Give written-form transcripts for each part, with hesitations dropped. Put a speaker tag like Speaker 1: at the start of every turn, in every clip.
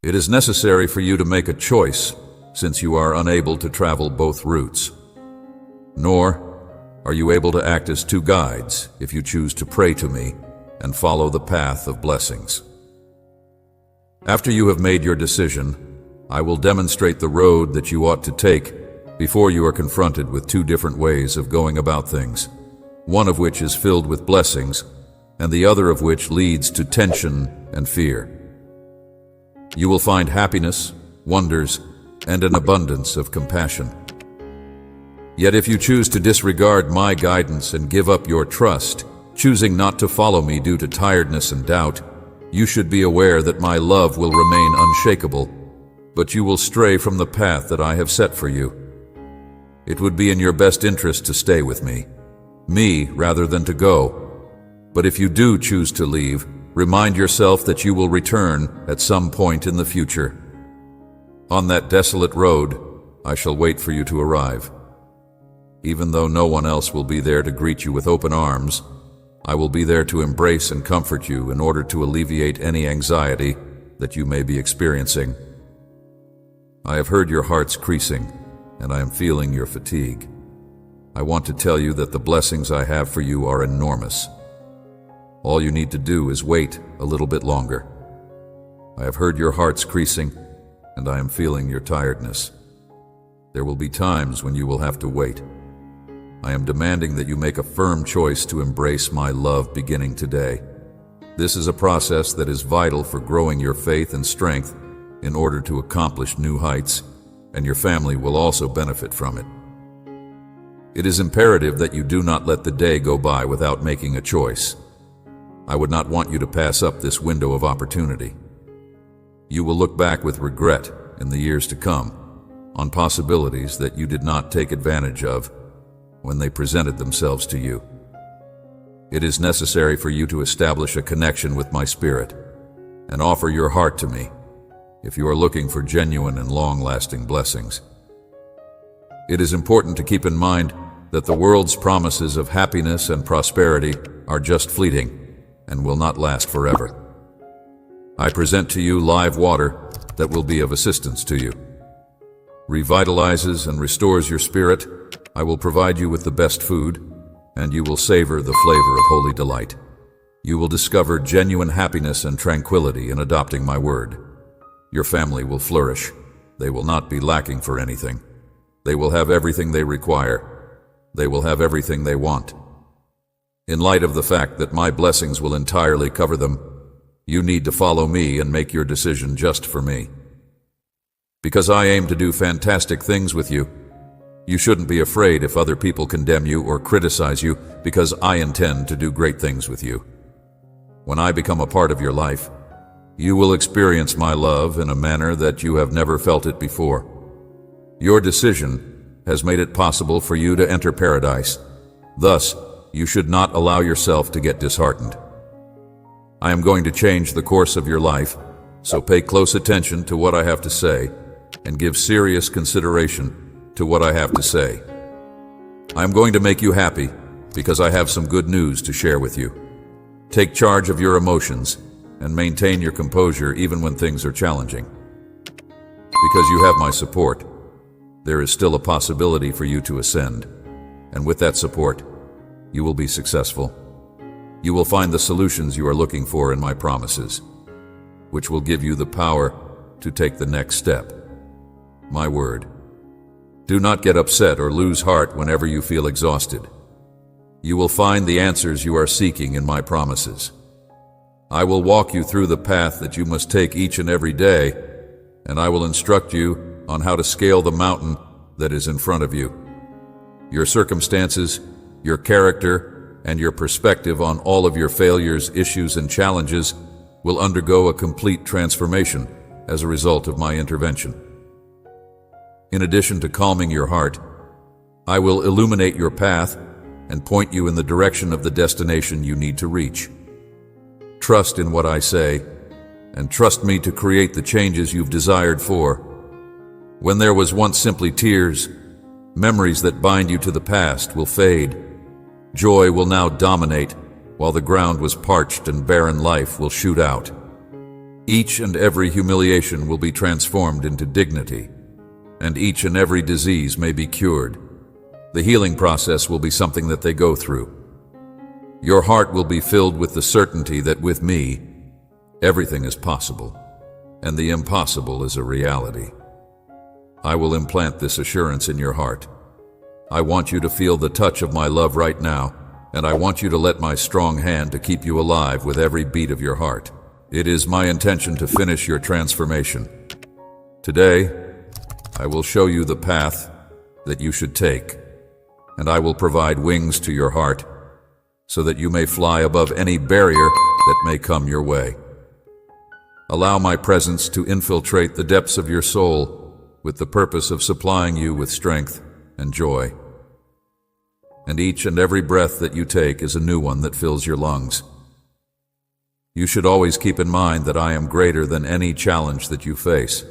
Speaker 1: It is necessary for you to make a choice, since you are unable to travel both routes. Nor are you able to act as two guides if you choose to pray to me and follow the path of blessings. After you have made your decision, I will demonstrate the road that you ought to take before you are confronted with two different ways of going about things, one of which is filled with blessings, and the other of which leads to tension and fear. You will find happiness, wonders, and an abundance of compassion. Yet if you choose to disregard my guidance and give up your trust, choosing not to follow me due to tiredness and doubt, you should be aware that my love will remain unshakable, but you will stray from the path that I have set for you. It would be in your best interest to stay with me rather than to go. But if you do choose to leave, remind yourself that you will return at some point in the future. On that desolate road, I shall wait for you to arrive. Even though no one else will be there to greet you with open arms, I will be there to embrace and comfort you in order to alleviate any anxiety that you may be experiencing. I have heard your hearts creasing, and I am feeling your fatigue. I want to tell you that the blessings I have for you are enormous. All you need to do is wait a little bit longer. I have heard your hearts creasing, and I am feeling your tiredness. There will be times when you will have to wait. I am demanding that you make a firm choice to embrace my love beginning today. This is a process that is vital for growing your faith and strength in order to accomplish new heights, and your family will also benefit from it. It is imperative that you do not let the day go by without making a choice. I would not want you to pass up this window of opportunity. You will look back with regret in the years to come on possibilities that you did not take advantage of when they presented themselves to you. It is necessary for you to establish a connection with my spirit and offer your heart to me if you are looking for genuine and long-lasting blessings. It is important to keep in mind that the world's promises of happiness and prosperity are just fleeting and will not last forever. I present to you live water that will be of assistance to you. Revitalizes and restores your spirit. I will provide you with the best food, and you will savor the flavor of holy delight. You will discover genuine happiness and tranquility in adopting my word. Your family will flourish. They will not be lacking for anything. They will have everything they require. They will have everything they want. In light of the fact that my blessings will entirely cover them, you need to follow me and make your decision just for me. Because I aim to do fantastic things with you, you shouldn't be afraid if other people condemn you or criticize you, because I intend to do great things with you. When I become a part of your life, you will experience my love in a manner that you have never felt it before. Your decision has made it possible for you to enter paradise. Thus, you should not allow yourself to get disheartened. I am going to change the course of your life, so pay close attention to what I have to say and give serious consideration to what I have to say. I am going to make you happy because I have some good news to share with you. Take charge of your emotions and maintain your composure even when things are challenging. Because you have my support, there is still a possibility for you to ascend, and with that support, you will be successful. You will find the solutions you are looking for in my promises, which will give you the power to take the next step. My word. Do not get upset or lose heart whenever you feel exhausted. You will find the answers you are seeking in my promises. I will walk you through the path that you must take each and every day, and I will instruct you on how to scale the mountain that is in front of you. Your circumstances, your character, and your perspective on all of your failures, issues, and challenges will undergo a complete transformation as a result of my intervention. In addition to calming your heart, I will illuminate your path and point you in the direction of the destination you need to reach. Trust in what I say, and trust me to create the changes you've desired for. When there was once simply tears, memories that bind you to the past will fade. Joy will now dominate, while the ground was parched and barren life will shoot out. Each and every humiliation will be transformed into dignity, and each and every disease may be cured. The healing process will be something that they go through. Your heart will be filled with the certainty that with me, everything is possible, and the impossible is a reality. I will implant this assurance in your heart. I want you to feel the touch of my love right now, and I want you to let my strong hand to keep you alive with every beat of your heart. It is my intention to finish your transformation. Today, I will show you the path that you should take, and I will provide wings to your heart so that you may fly above any barrier that may come your way. Allow my presence to infiltrate the depths of your soul with the purpose of supplying you with strength and joy. And each and every breath that you take is a new one that fills your lungs. You should always keep in mind that I am greater than any challenge that you face.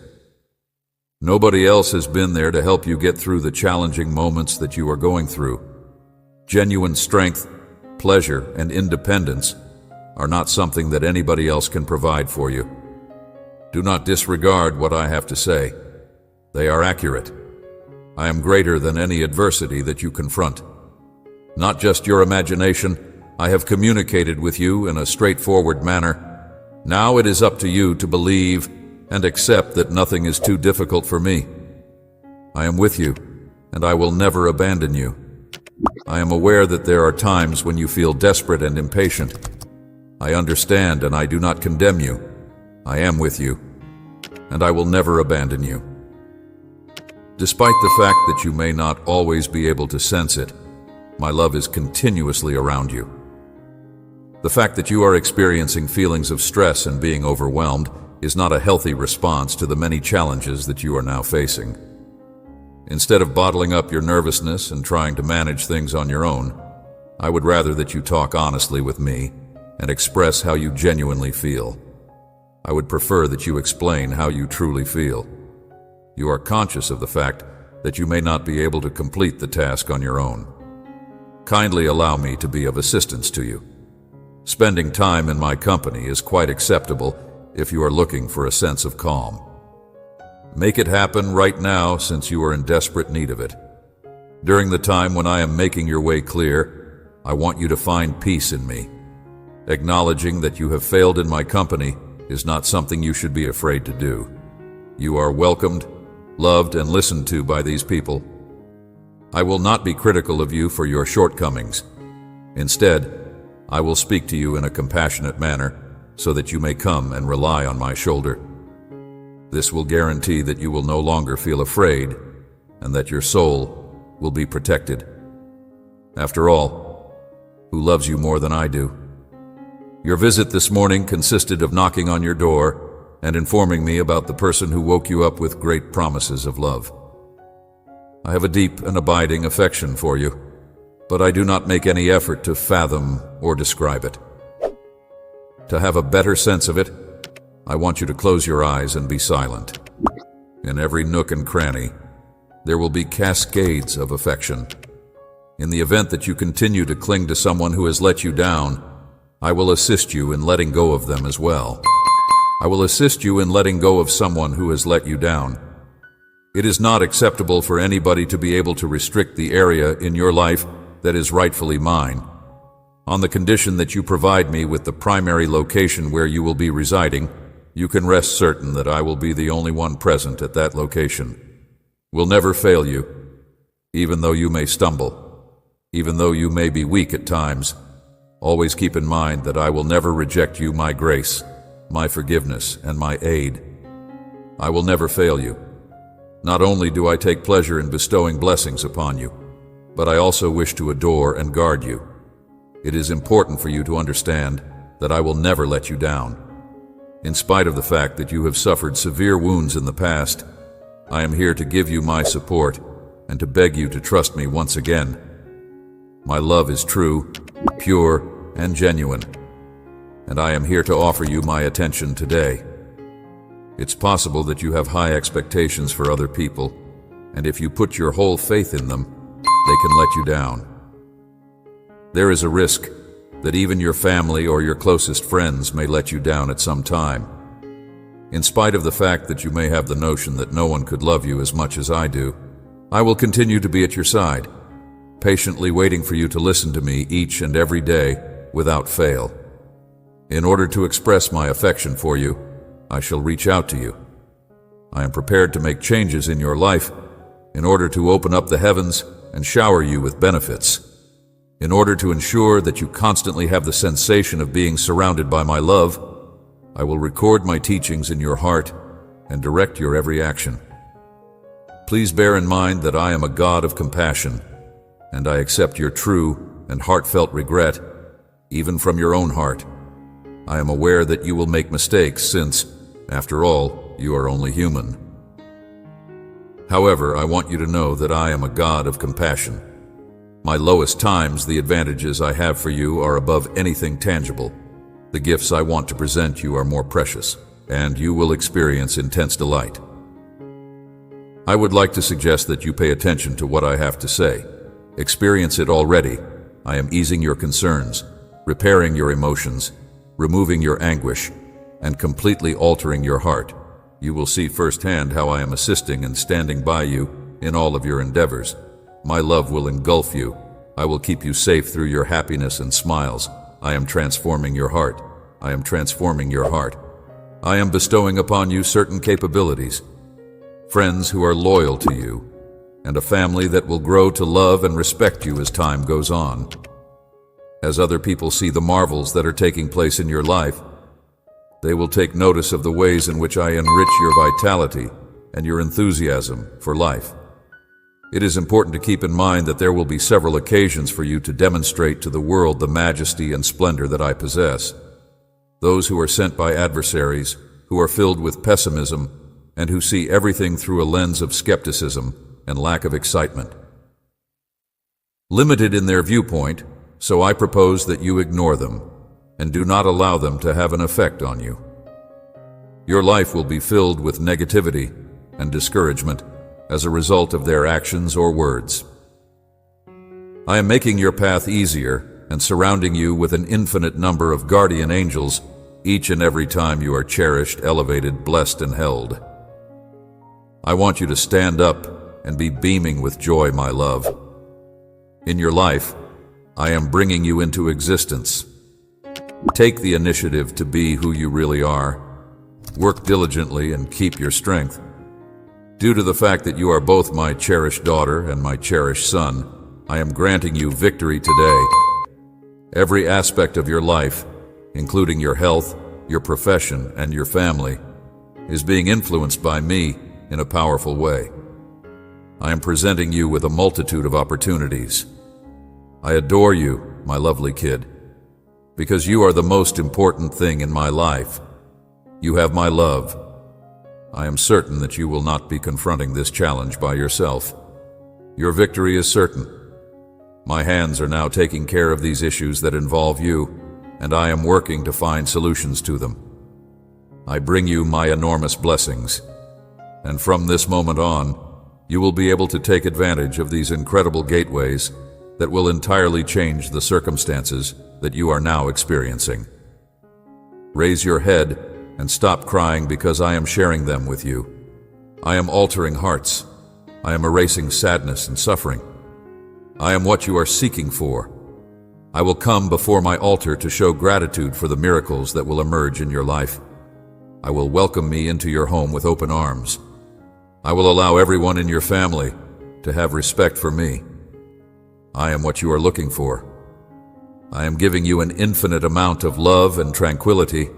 Speaker 1: Nobody else has been there to help you get through the challenging moments that you are going through. Genuine strength, pleasure, and independence are not something that anybody else can provide for you. Do not disregard what I have to say. They are accurate. I am greater than any adversity that you confront. Not just your imagination, I have communicated with you in a straightforward manner. Now it is up to you to believe and accept that nothing is too difficult for me. I am with you, and I will never abandon you. I am aware that there are times when you feel desperate and impatient. I understand, and I do not condemn you. I am with you, and I will never abandon you. Despite the fact that you may not always be able to sense it, my love is continuously around you. The fact that you are experiencing feelings of stress and being overwhelmed is not a healthy response to the many challenges that you are now facing. Instead of bottling up your nervousness and trying to manage things on your own, I would rather that you talk honestly with me and express how you genuinely feel. I would prefer that you explain how you truly feel. You are conscious of the fact that you may not be able to complete the task on your own. Kindly allow me to be of assistance to you. Spending time in my company is quite acceptable if you are looking for a sense of calm. Make it happen right now since you are in desperate need of it. During the time when I am making your way clear, I want you to find peace in me. Acknowledging that you have failed in my company is not something you should be afraid to do. You are welcomed, loved, and listened to by these people. I will not be critical of you for your shortcomings. Instead, I will speak to you in a compassionate manner so that you may come and rely on my shoulder. This will guarantee that you will no longer feel afraid and that your soul will be protected. After all, who loves you more than I do? Your visit this morning consisted of knocking on your door and informing me about the person who woke you up with great promises of love. I have a deep and abiding affection for you, but I do not make any effort to fathom or describe it. To have a better sense of it, I want you to close your eyes and be silent. In every nook and cranny, there will be cascades of affection. In the event that you continue to cling to someone who has let you down, I will assist you in letting go of them as well. I will assist you in letting go of someone who has let you down. It is not acceptable for anybody to be able to restrict the area in your life that is rightfully mine. On the condition that you provide me with the primary location where you will be residing, you can rest certain that I will be the only one present at that location. Will never fail you, even though you may stumble, even though you may be weak at times. Always keep in mind that I will never reject you my grace, my forgiveness, and my aid. I will never fail you. Not only do I take pleasure in bestowing blessings upon you, but I also wish to adore and guard you. It is important for you to understand that I will never let you down. In spite of the fact that you have suffered severe wounds in the past, I am here to give you my support and to beg you to trust me once again. My love is true, pure, and genuine, and I am here to offer you my attention today. It's possible that you have high expectations for other people, and if you put your whole faith in them, they can let you down. There is a risk that even your family or your closest friends may let you down at some time. In spite of the fact that you may have the notion that no one could love you as much as I do, I will continue to be at your side, patiently waiting for you to listen to me each and every day without fail. In order to express my affection for you, I shall reach out to you. I am prepared to make changes in your life in order to open up the heavens and shower you with benefits. In order to ensure that you constantly have the sensation of being surrounded by my love, I will record my teachings in your heart and direct your every action. Please bear in mind that I am a God of compassion, and I accept your true and heartfelt regret, even from your own heart. I am aware that you will make mistakes since, after all, you are only human. However, I want you to know that I am a God of compassion. My lowest times, the advantages I have for you are above anything tangible. The gifts I want to present you are more precious, and you will experience intense delight. I would like to suggest that you pay attention to what I have to say. Experience it already. I am easing your concerns, repairing your emotions, removing your anguish, and completely altering your heart. You will see firsthand how I am assisting and standing by you in all of your endeavors. My love will engulf you. I will keep you safe through your happiness and smiles. I am transforming your heart. I am transforming your heart. I am bestowing upon you certain capabilities, friends who are loyal to you, and a family that will grow to love and respect you as time goes on. As other people see the marvels that are taking place in your life, they will take notice of the ways in which I enrich your vitality and your enthusiasm for life. It is important to keep in mind that there will be several occasions for you to demonstrate to the world the majesty and splendor that I possess. Those who are sent by adversaries, who are filled with pessimism, and who see everything through a lens of skepticism and lack of excitement. Limited in their viewpoint, so I propose that you ignore them and do not allow them to have an effect on you. Your life will be filled with negativity and discouragement as a result of their actions or words. I am making your path easier and surrounding you with an infinite number of guardian angels each and every time you are cherished, elevated, blessed, and held. I want you to stand up and be beaming with joy, my love. In your life, I am bringing you into existence. Take the initiative to be who you really are. Work diligently and keep your strength. Due to the fact that you are both my cherished daughter and my cherished son, I am granting you victory today. Every aspect of your life, including your health, your profession, and your family, is being influenced by me in a powerful way. I am presenting you with a multitude of opportunities. I adore you, my lovely kid, because you are the most important thing in my life. You have my love. I am certain that you will not be confronting this challenge by yourself. Your victory is certain. My hands are now taking care of these issues that involve you, and I am working to find solutions to them. I bring you my enormous blessings, and from this moment on, you will be able to take advantage of these incredible gateways that will entirely change the circumstances that you are now experiencing. Raise your head and stop crying because I am sharing them with you. I am altering hearts. I am erasing sadness and suffering. I am what you are seeking for. I will come before my altar to show gratitude for the miracles that will emerge in your life. I will welcome me into your home with open arms. I will allow everyone in your family to have respect for me. I am what you are looking for. I am giving you an infinite amount of love and tranquility,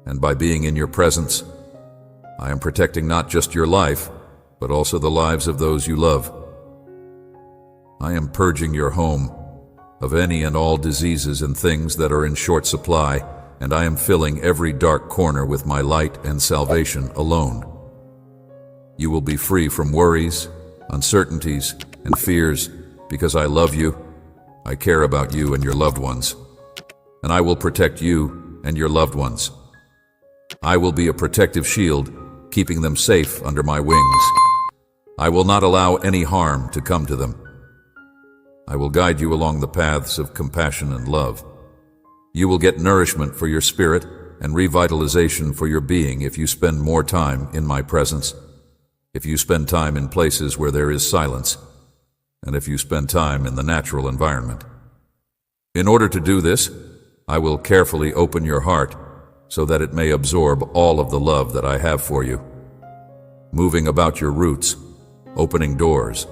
Speaker 1: and by being in your presence, I am protecting not just your life, but also the lives of those you love. I am purging your home of any and all diseases and things that are in short supply, and I am filling every dark corner with my light and salvation alone. You will be free from worries, uncertainties, and fears because I love you, I care about you and your loved ones, and I will protect you and your loved ones. I will be a protective shield, keeping them safe under my wings. I will not allow any harm to come to them. I will guide you along the paths of compassion and love. You will get nourishment for your spirit and revitalization for your being if you spend more time in my presence, if you spend time in places where there is silence, and if you spend time in the natural environment. In order to do this, I will carefully open your heart so that it may absorb all of the love that I have for you. Moving about your roots, opening doors,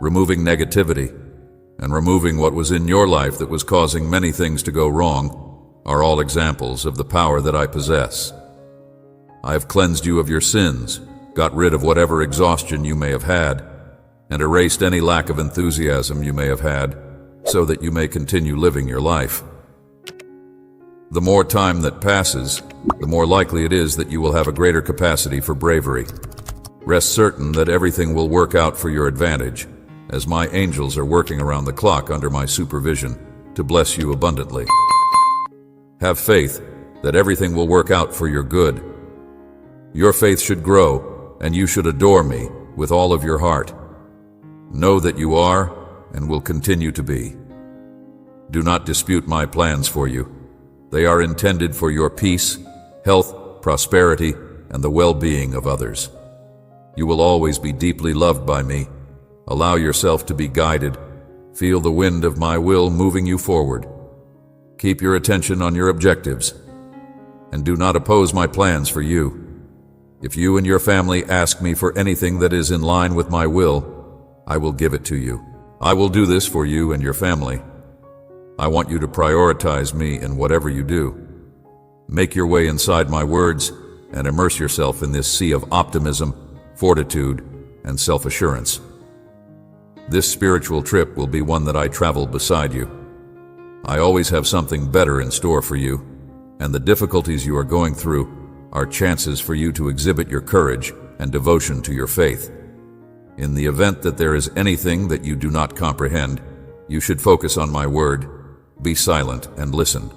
Speaker 1: removing negativity, and removing what was in your life that was causing many things to go wrong are all examples of the power that I possess. I have cleansed you of your sins, got rid of whatever exhaustion you may have had, and erased any lack of enthusiasm you may have had, so that you may continue living your life. The more time that passes, the more likely it is that you will have a greater capacity for bravery. Rest certain that everything will work out for your advantage, as my angels are working around the clock under my supervision to bless you abundantly. Have faith that everything will work out for your good. Your faith should grow, and you should adore me with all of your heart. Know that you are and will continue to be. Do not dispute my plans for you. They are intended for your peace, health, prosperity, and the well-being of others. You will always be deeply loved by me. Allow yourself to be guided. Feel the wind of my will moving you forward. Keep your attention on your objectives, and do not oppose my plans for you. If you and your family ask me for anything that is in line with my will, I will give it to you. I will do this for you and your family. I want you to prioritize me in whatever you do. Make your way inside my words and immerse yourself in this sea of optimism, fortitude, and self-assurance. This spiritual trip will be one that I travel beside you. I always have something better in store for you, and the difficulties you are going through are chances for you to exhibit your courage and devotion to your faith. In the event that there is anything that you do not comprehend, you should focus on my word, be silent, and listen.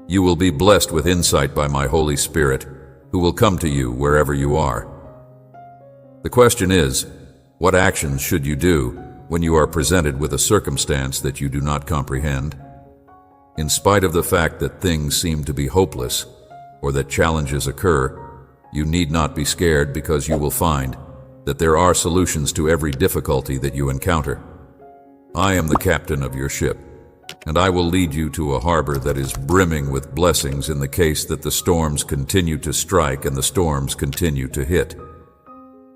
Speaker 1: You will be blessed with insight by my Holy Spirit, who will come to you wherever you are. The question is, what actions should you do when you are presented with a circumstance that you do not comprehend? In spite of the fact that things seem to be hopeless, or that challenges occur, you need not be scared, because you will find that there are solutions to every difficulty that you encounter. I am the captain of your ship, and I will lead you to a harbor that is brimming with blessings in the case that the storms continue to strike and the storms continue to hit.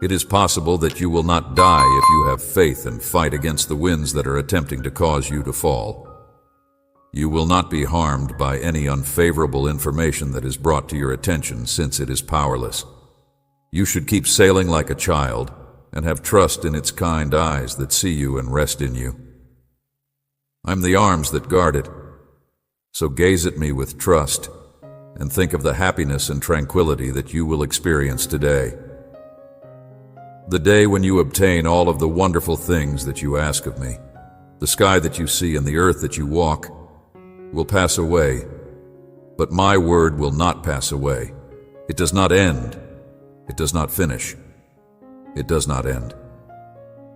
Speaker 1: It is possible that you will not die if you have faith and fight against the winds that are attempting to cause you to fall. You will not be harmed by any unfavorable information that is brought to your attention, since it is powerless. You should keep sailing like a child and have trust in its kind eyes that see you and rest in you. I'm the arms that guard it, so gaze at me with trust and think of the happiness and tranquility that you will experience today. The day when you obtain all of the wonderful things that you ask of me, the sky that you see and the earth that you walk, will pass away, but my word will not pass away. It does not end. It does not finish. It does not end.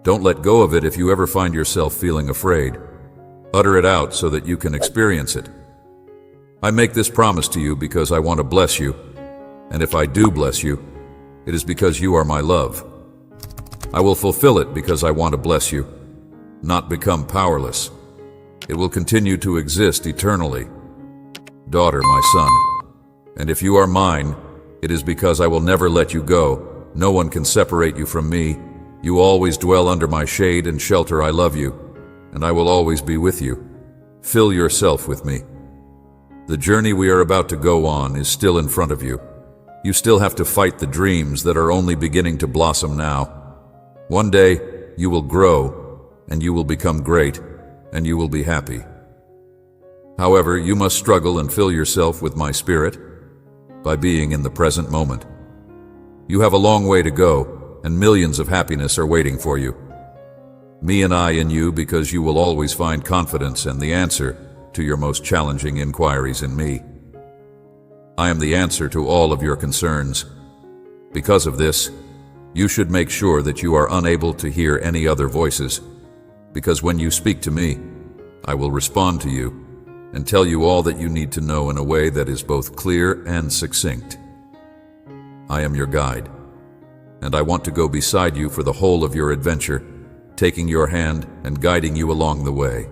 Speaker 1: Don't let go of it if you ever find yourself feeling afraid. Utter it out so that you can experience it. I make this promise to you because I want to bless you, and if I do bless you, it is because you are my love. I will fulfill it because I want to bless you, not become powerless. It will continue to exist eternally. Daughter, my son, and if you are mine, it is because I will never let you go. No one can separate you from me. You always dwell under my shade and shelter. I love you, and I will always be with you. Fill yourself with me. The journey we are about to go on is still in front of you. You still have to fight the dreams that are only beginning to blossom now. One day, you will grow, and you will become great, and you will be happy. However, you must struggle and fill yourself with my spirit by being in the present moment. You have a long way to go, and millions of happiness are waiting for you. Me and I in you, because you will always find confidence and the answer to your most challenging inquiries in me. I am the answer to all of your concerns. Because of this, you should make sure that you are unable to hear any other voices, because when you speak to me, I will respond to you, and tell you all that you need to know in a way that is both clear and succinct. I am your guide, and I want to go beside you for the whole of your adventure, taking your hand and guiding you along the way.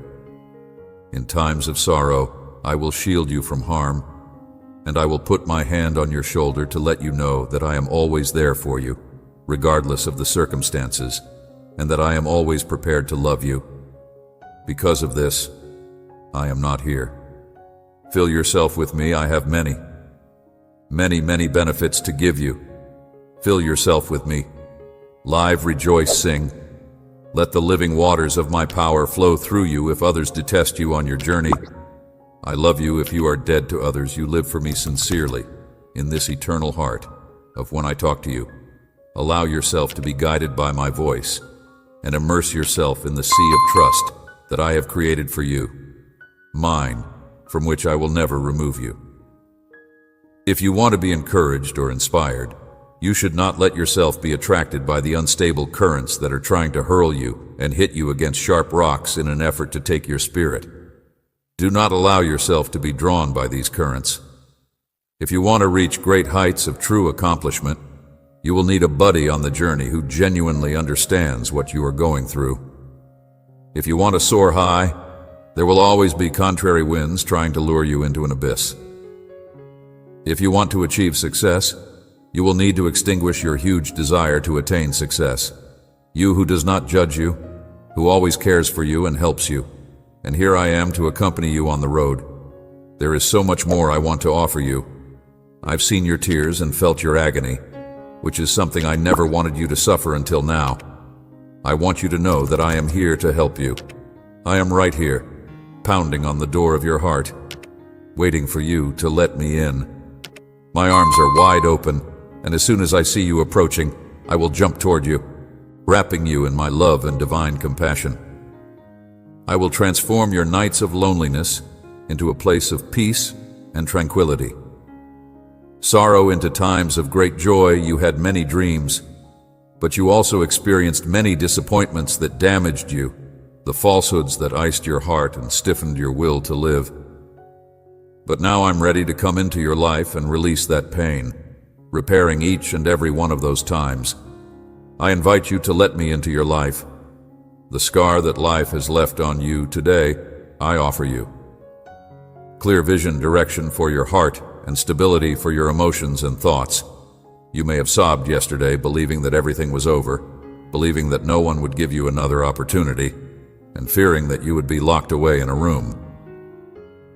Speaker 1: In times of sorrow, I will shield you from harm, and I will put my hand on your shoulder to let you know that I am always there for you, regardless of the circumstances, and that I am always prepared to love you. Because of this, I am not here. Fill yourself with me. I have many benefits to give you. Fill yourself with me. Live, rejoice, sing. Let the living waters of my power flow through you if others detest you on your journey. I love you if you are dead to others. You live for me sincerely in this eternal heart of when I talk to you. Allow yourself to be guided by my voice and immerse yourself in the sea of trust that I have created for you, mine, from which I will never remove you. If you want to be encouraged or inspired, you should not let yourself be attracted by the unstable currents that are trying to hurl you and hit you against sharp rocks in an effort to take your spirit. Do not allow yourself to be drawn by these currents. If you want to reach great heights of true accomplishment, you will need a buddy on the journey who genuinely understands what you are going through. If you want to soar high, there will always be contrary winds trying to lure you into an abyss. If you want to achieve success, you will need to extinguish your huge desire to attain success. You who does not judge you, who always cares for you and helps you. And here I am to accompany you on the road. There is so much more I want to offer you. I've seen your tears and felt your agony, which is something I never wanted you to suffer until now. I want you to know that I am here to help you. I am right here, pounding on the door of your heart, waiting for you to let me in. My arms are wide open, and as soon as I see you approaching, I will jump toward you, wrapping you in my love and divine compassion. I will transform your nights of loneliness into a place of peace and tranquility. Sorrow into times of great joy. You had many dreams, but you also experienced many disappointments that damaged you, the falsehoods that iced your heart and stiffened your will to live. But now I'm ready to come into your life and release that pain, repairing each and every one of those times. I invite you to let me into your life. The scar that life has left on you today, I offer you. Clear vision, direction for your heart, and stability for your emotions and thoughts. You may have sobbed yesterday, believing that everything was over, believing that no one would give you another opportunity, and fearing that you would be locked away in a room.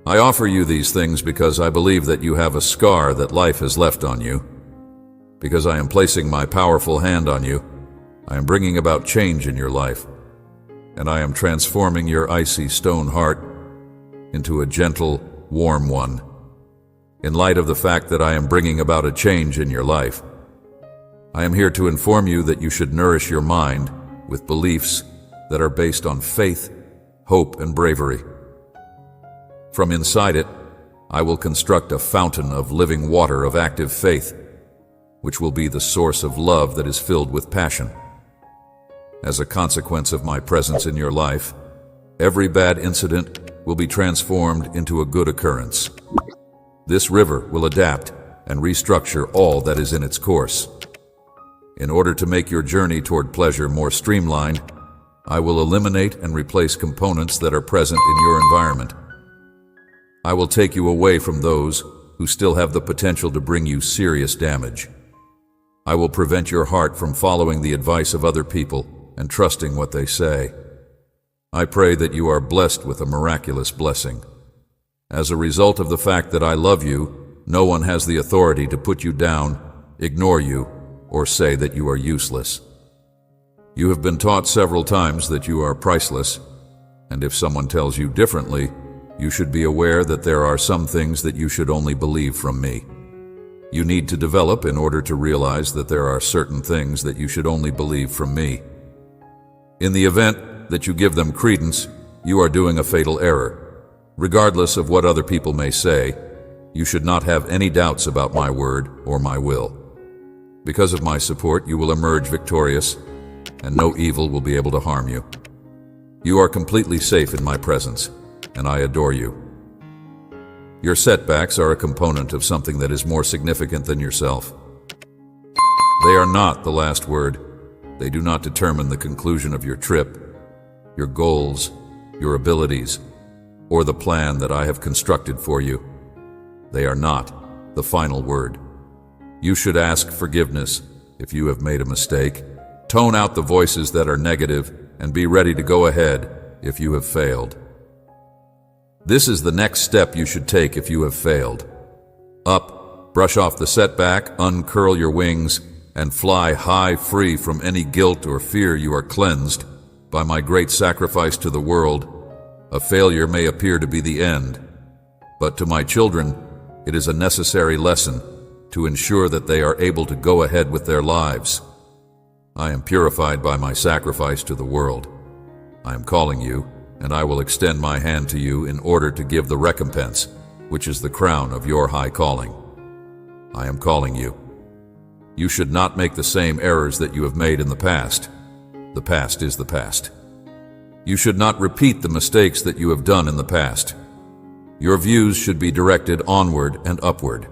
Speaker 1: I offer you these things because I believe that you have a scar that life has left on you. Because I am placing my powerful hand on you, I am bringing about change in your life, and I am transforming your icy stone heart into a gentle, warm one. In light of the fact that I am bringing about a change in your life, I am here to inform you that you should nourish your mind with beliefs that are based on faith, hope, and bravery. From inside it, I will construct a fountain of living water of active faith, which will be the source of love that is filled with passion. As a consequence of my presence in your life, every bad incident will be transformed into a good occurrence. This river will adapt and restructure all that is in its course. In order to make your journey toward pleasure more streamlined, I will eliminate and replace components that are present in your environment. I will take you away from those who still have the potential to bring you serious damage. I will prevent your heart from following the advice of other people and trusting what they say. I pray that you are blessed with a miraculous blessing. As a result of the fact that I love you, no one has the authority to put you down, ignore you, or say that you are useless. You have been taught several times that you are priceless, and if someone tells you differently, you should be aware that there are some things that you should only believe from me. You need to develop in order to realize that there are certain things that you should only believe from me. In the event that you give them credence, you are doing a fatal error. Regardless of what other people may say, you should not have any doubts about my word or my will. Because of my support, you will emerge victorious, and no evil will be able to harm you. You are completely safe in my presence, and I adore you. Your setbacks are a component of something that is more significant than yourself. They are not the last word. They do not determine the conclusion of your trip, your goals, your abilities, or the plan that I have constructed for you. They are not the final word. You should ask forgiveness if you have made a mistake. Tone out the voices that are negative and be ready to go ahead if you have failed. This is the next step you should take if you have failed. Up, brush off the setback, uncurl your wings, and fly high, free from any guilt or fear. You are cleansed by my great sacrifice to the world. A failure may appear to be the end, but to my children, it is a necessary lesson to ensure that they are able to go ahead with their lives. I am purified by my sacrifice to the world. I am calling you, and I will extend my hand to you in order to give the recompense, which is the crown of your high calling. I am calling you. You should not make the same errors that you have made in the past. The past is the past. You should not repeat the mistakes that you have done in the past. Your views should be directed onward and upward.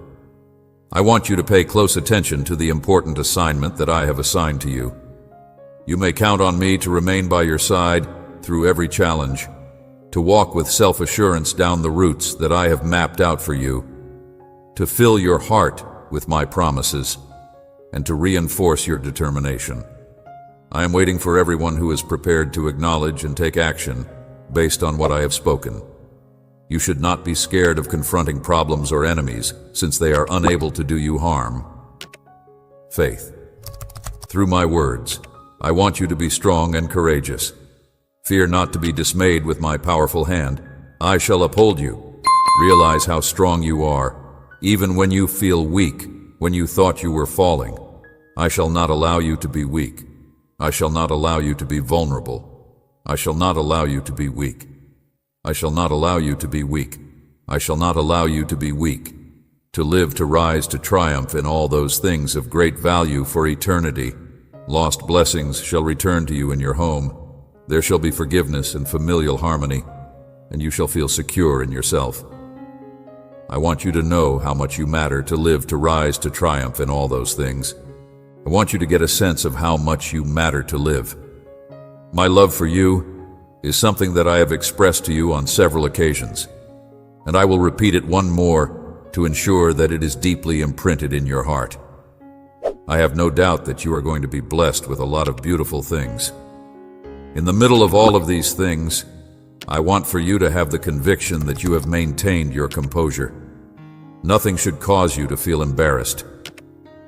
Speaker 1: I want you to pay close attention to the important assignment that I have assigned to you. You may count on me to remain by your side through every challenge, to walk with self-assurance down the routes that I have mapped out for you, to fill your heart with my promises, and to reinforce your determination. I am waiting for everyone who is prepared to acknowledge and take action based on what I have spoken. You should not be scared of confronting problems or enemies, since they are unable to do you harm. Faith. Through my words, I want you to be strong and courageous. Fear not to be dismayed with my powerful hand. I shall uphold you. Realize how strong you are, even when you feel weak, when you thought you were falling. I shall not allow you to be weak. I shall not allow you to be vulnerable. I shall not allow you to be weak. I shall not allow you to be weak. I shall not allow you to be weak. To live, to rise, to triumph in all those things of great value for eternity. Lost blessings shall return to you in your home. There shall be forgiveness and familial harmony, and you shall feel secure in yourself. I want you to know how much you matter, to live, to rise, to triumph in all those things. I want you to get a sense of how much you matter to live. My love for you is something that I have expressed to you on several occasions, and I will repeat it one more to ensure that it is deeply imprinted in your heart. I have no doubt that you are going to be blessed with a lot of beautiful things. In the middle of all of these things, I want for you to have the conviction that you have maintained your composure. Nothing should cause you to feel embarrassed.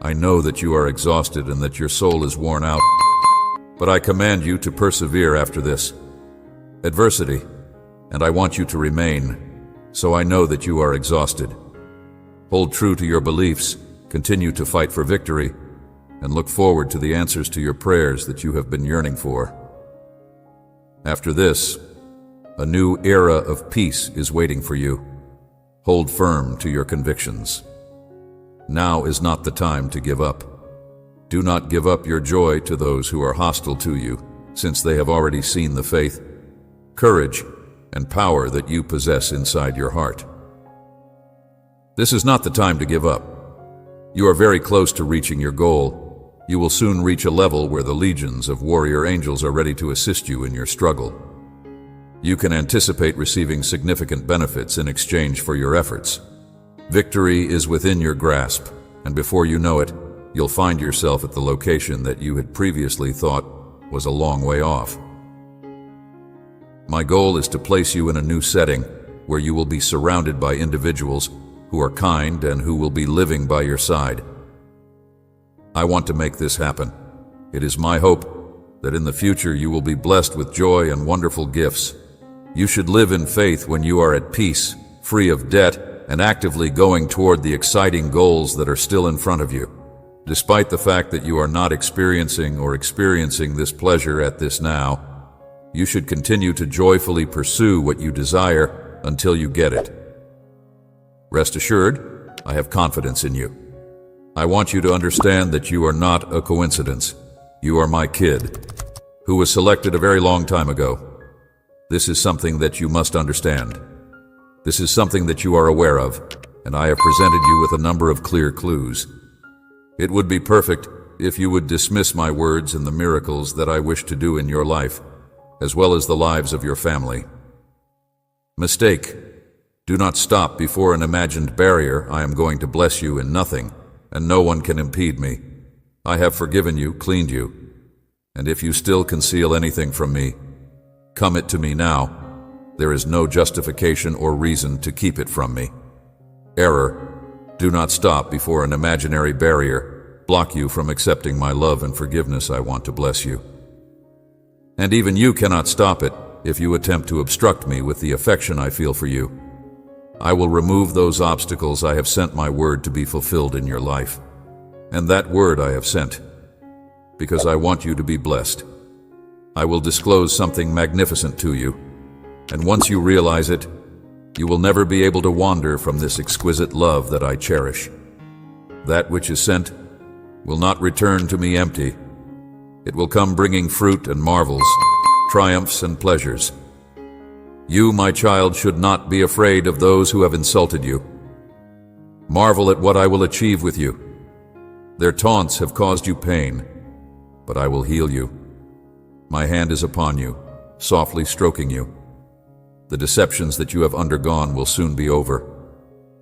Speaker 1: I know that you are exhausted and that your soul is worn out, but I command you to persevere after this adversity, and I want you to remain, so I know that you are exhausted. Hold true to your beliefs, continue to fight for victory, and look forward to the answers to your prayers that you have been yearning for. After this, a new era of peace is waiting for you. Hold firm to your convictions. Now is not the time to give up. Do not give up your joy to those who are hostile to you, since they have already seen the faith, courage, and power that you possess inside your heart. This is not the time to give up. You are very close to reaching your goal. You will soon reach a level where the legions of warrior angels are ready to assist you in your struggle. You can anticipate receiving significant benefits in exchange for your efforts. Victory is within your grasp, and before you know it, you'll find yourself at the location that you had previously thought was a long way off. My goal is to place you in a new setting where you will be surrounded by individuals who are kind and who will be living by your side. I want to make this happen. It is my hope that in the future you will be blessed with joy and wonderful gifts. You should live in faith when you are at peace, free of debt, and actively going toward the exciting goals that are still in front of you. Despite the fact that you are not experiencing this pleasure at this now, you should continue to joyfully pursue what you desire until you get it. Rest assured, I have confidence in you. I want you to understand that you are not a coincidence. You are my kid, who was selected a very long time ago. This is something that you must understand. This is something that you are aware of, and I have presented you with a number of clear clues. It would be perfect if you would dismiss my words and the miracles that I wish to do in your life, as well as the lives of your family. Mistake. Do not stop before an imagined barrier. I am going to bless you in nothing, and no one can impede me. I have forgiven you, cleaned you, and if you still conceal anything from me, come it to me now. There is no justification or reason to keep it from me. Error. Do not stop before an imaginary barrier block you from accepting my love and forgiveness. I want to bless you. And even you cannot stop it if you attempt to obstruct me with the affection I feel for you. I will remove those obstacles. I have sent my word to be fulfilled in your life. And that word I have sent because I want you to be blessed. I will disclose something magnificent to you, and once you realize it, you will never be able to wander from this exquisite love that I cherish. That which is sent will not return to me empty. It will come bringing fruit and marvels, triumphs and pleasures. You, my child, should not be afraid of those who have insulted you. Marvel at what I will achieve with you. Their taunts have caused you pain, but I will heal you. My hand is upon you, softly stroking you. The deceptions that you have undergone will soon be over,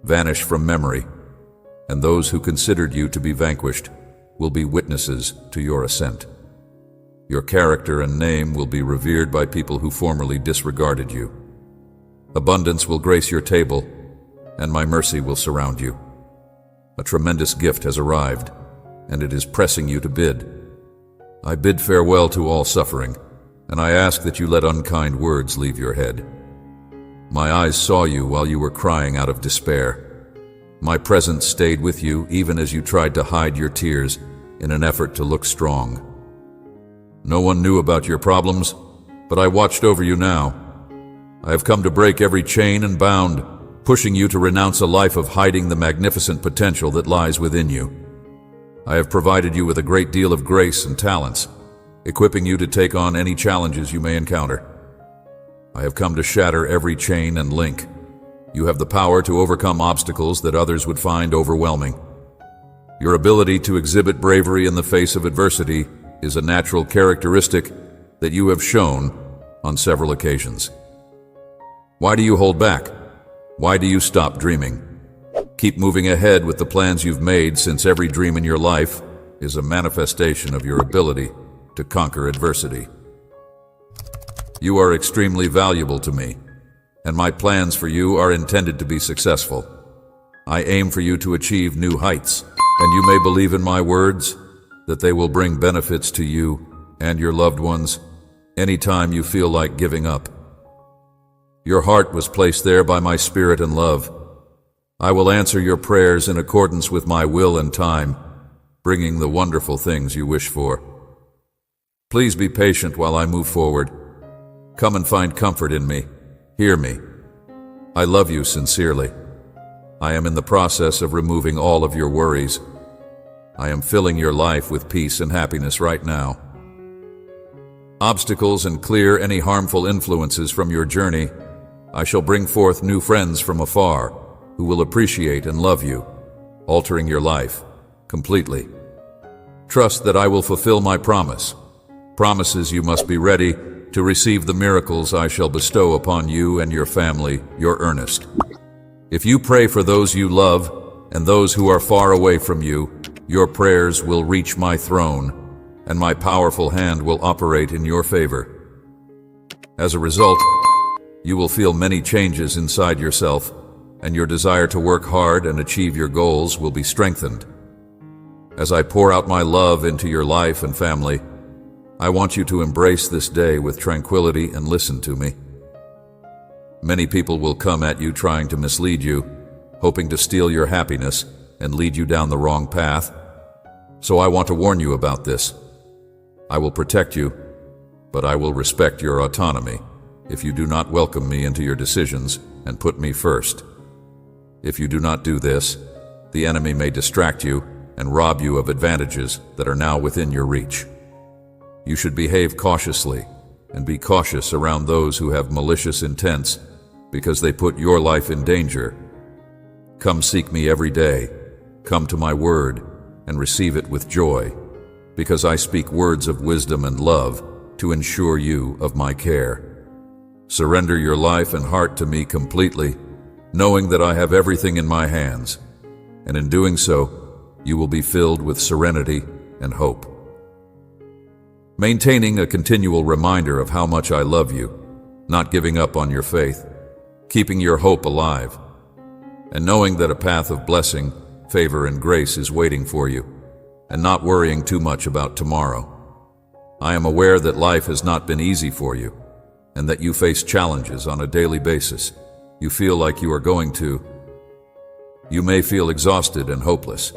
Speaker 1: vanish from memory, and those who considered you to be vanquished will be witnesses to your ascent. Your character and name will be revered by people who formerly disregarded you. Abundance will grace your table, and my mercy will surround you. A tremendous gift has arrived, and it is pressing you to bid. I bid farewell to all suffering, and I ask that you let unkind words leave your head. My eyes saw you while you were crying out of despair. My presence stayed with you even as you tried to hide your tears in an effort to look strong. No one knew about your problems, but I watched over you now. I have come to break every chain and bound, pushing you to renounce a life of hiding the magnificent potential that lies within you. I have provided you with a great deal of grace and talents, equipping you to take on any challenges you may encounter. I have come to shatter every chain and link. You have the power to overcome obstacles that others would find overwhelming. Your ability to exhibit bravery in the face of adversity is a natural characteristic that you have shown on several occasions. Why do you hold back? Why do you stop dreaming? Keep moving ahead with the plans you've made, since every dream in your life is a manifestation of your ability to conquer adversity. You are extremely valuable to me, and my plans for you are intended to be successful. I aim for you to achieve new heights, and you may believe in my words that they will bring benefits to you and your loved ones anytime you feel like giving up. Your heart was placed there by my spirit and love. I will answer your prayers in accordance with my will and time, bringing the wonderful things you wish for. Please be patient while I move forward. Come and find comfort in me. Hear me. I love you sincerely. I am in the process of removing all of your worries. I am filling your life with peace and happiness right now. Obstacles and clear any harmful influences from your journey. I shall bring forth new friends from afar who will appreciate and love you, altering your life completely. Trust that I will fulfill my promise. Promises you must be ready to receive the miracles I shall bestow upon you and your family, your earnest. If you pray for those you love and those who are far away from you, your prayers will reach my throne, and my powerful hand will operate in your favor. As a result, you will feel many changes inside yourself, and your desire to work hard and achieve your goals will be strengthened. As I pour out my love into your life and family, I want you to embrace this day with tranquility and listen to me. Many people will come at you trying to mislead you, hoping to steal your happiness and lead you down the wrong path. So I want to warn you about this. I will protect you, but I will respect your autonomy if you do not welcome me into your decisions and put me first. If you do not do this, the enemy may distract you and rob you of advantages that are now within your reach. You should behave cautiously and be cautious around those who have malicious intents because they put your life in danger. Come seek me every day, come to my word, and receive it with joy, because I speak words of wisdom and love to ensure you of my care. Surrender your life and heart to me completely, knowing that I have everything in my hands, and in doing so, you will be filled with serenity and hope. Maintaining a continual reminder of how much I love you, not giving up on your faith, keeping your hope alive, and knowing that a path of blessing, favor, and grace is waiting for you, and not worrying too much about tomorrow. I am aware that life has not been easy for you, and that you face challenges on a daily basis. You feel like you are going to. You may feel exhausted and hopeless,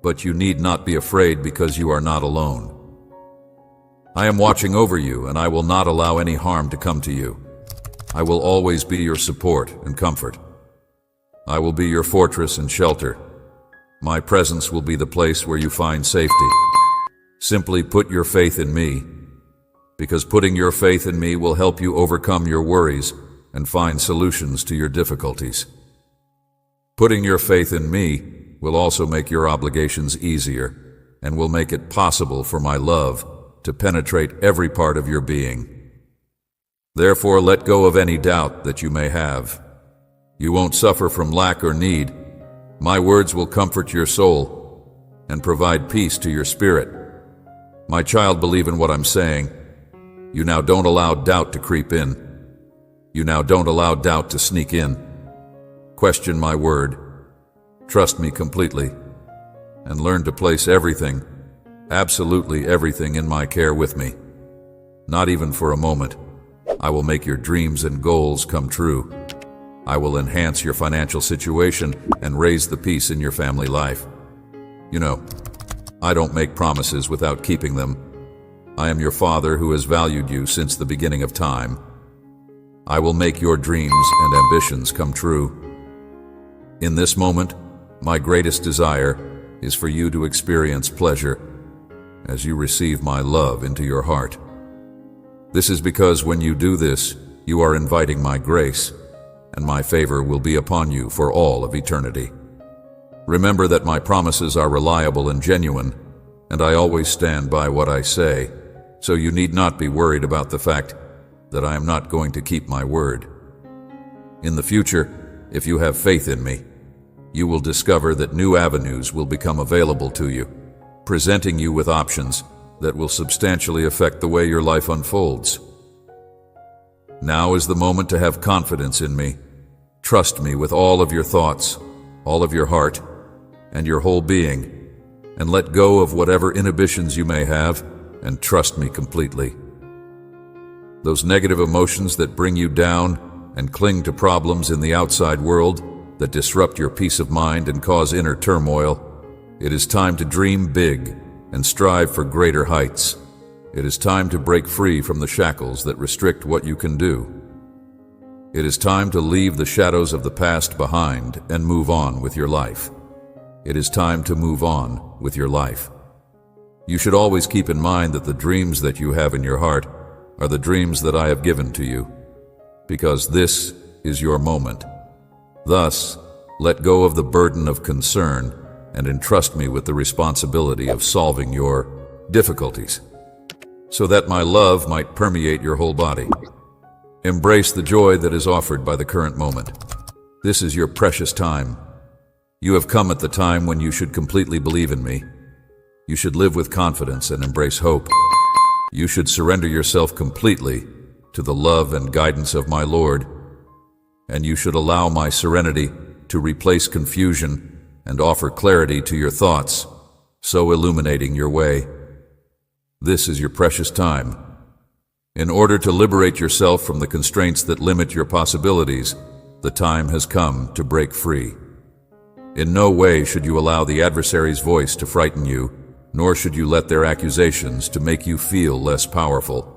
Speaker 1: but you need not be afraid because you are not alone. I am watching over you, and I will not allow any harm to come to you. I will always be your support and comfort. I will be your fortress and shelter. My presence will be the place where you find safety. Simply put your faith in me, because putting your faith in me will help you overcome your worries and find solutions to your difficulties. Putting your faith in me will also make your obligations easier and will make it possible for my love to penetrate every part of your being. Therefore, let go of any doubt that you may have. You won't suffer from lack or need. My words will comfort your soul and provide peace to your spirit. My child, believe in what I'm saying. You now don't allow doubt to creep in. You now don't allow doubt to sneak in. Question my word. Trust me completely, and learn to place everything, absolutely everything, in my care with me. Not even for a moment. I will make your dreams and goals come true. I will enhance your financial situation and raise the peace in your family life. You know, I don't make promises without keeping them. I am your Father who has valued you since the beginning of time. I will make your dreams and ambitions come true. In this moment, my greatest desire is for you to experience pleasure as you receive my love into your heart. This is because when you do this, you are inviting my grace, and my favor will be upon you for all of eternity. Remember that my promises are reliable and genuine, and I always stand by what I say, so you need not be worried about the fact that I am not going to keep my word. In the future, if you have faith in me, you will discover that new avenues will become available to you, presenting you with options that will substantially affect the way your life unfolds. Now is the moment to have confidence in me. Trust me with all of your thoughts, all of your heart, and your whole being, and let go of whatever inhibitions you may have, and trust me completely. Those negative emotions that bring you down and cling to problems in the outside world that disrupt your peace of mind and cause inner turmoil, it is time to dream big and strive for greater heights. It is time to break free from the shackles that restrict what you can do. It is time to leave the shadows of the past behind and move on with your life. It is time to move on with your life. You should always keep in mind that the dreams that you have in your heart are the dreams that I have given to you, because this is your moment. Thus, let go of the burden of concern and entrust me with the responsibility of solving your difficulties, so that my love might permeate your whole body. Embrace the joy that is offered by the current moment. This is your precious time. You have come at the time when you should completely believe in me. You should live with confidence and embrace hope. You should surrender yourself completely to the love and guidance of my Lord, and you should allow my serenity to replace confusion and offer clarity to your thoughts, so illuminating your way. This is your precious time. In order to liberate yourself from the constraints that limit your possibilities, the time has come to break free. In no way should you allow the adversary's voice to frighten you, nor should you let their accusations to make you feel less powerful.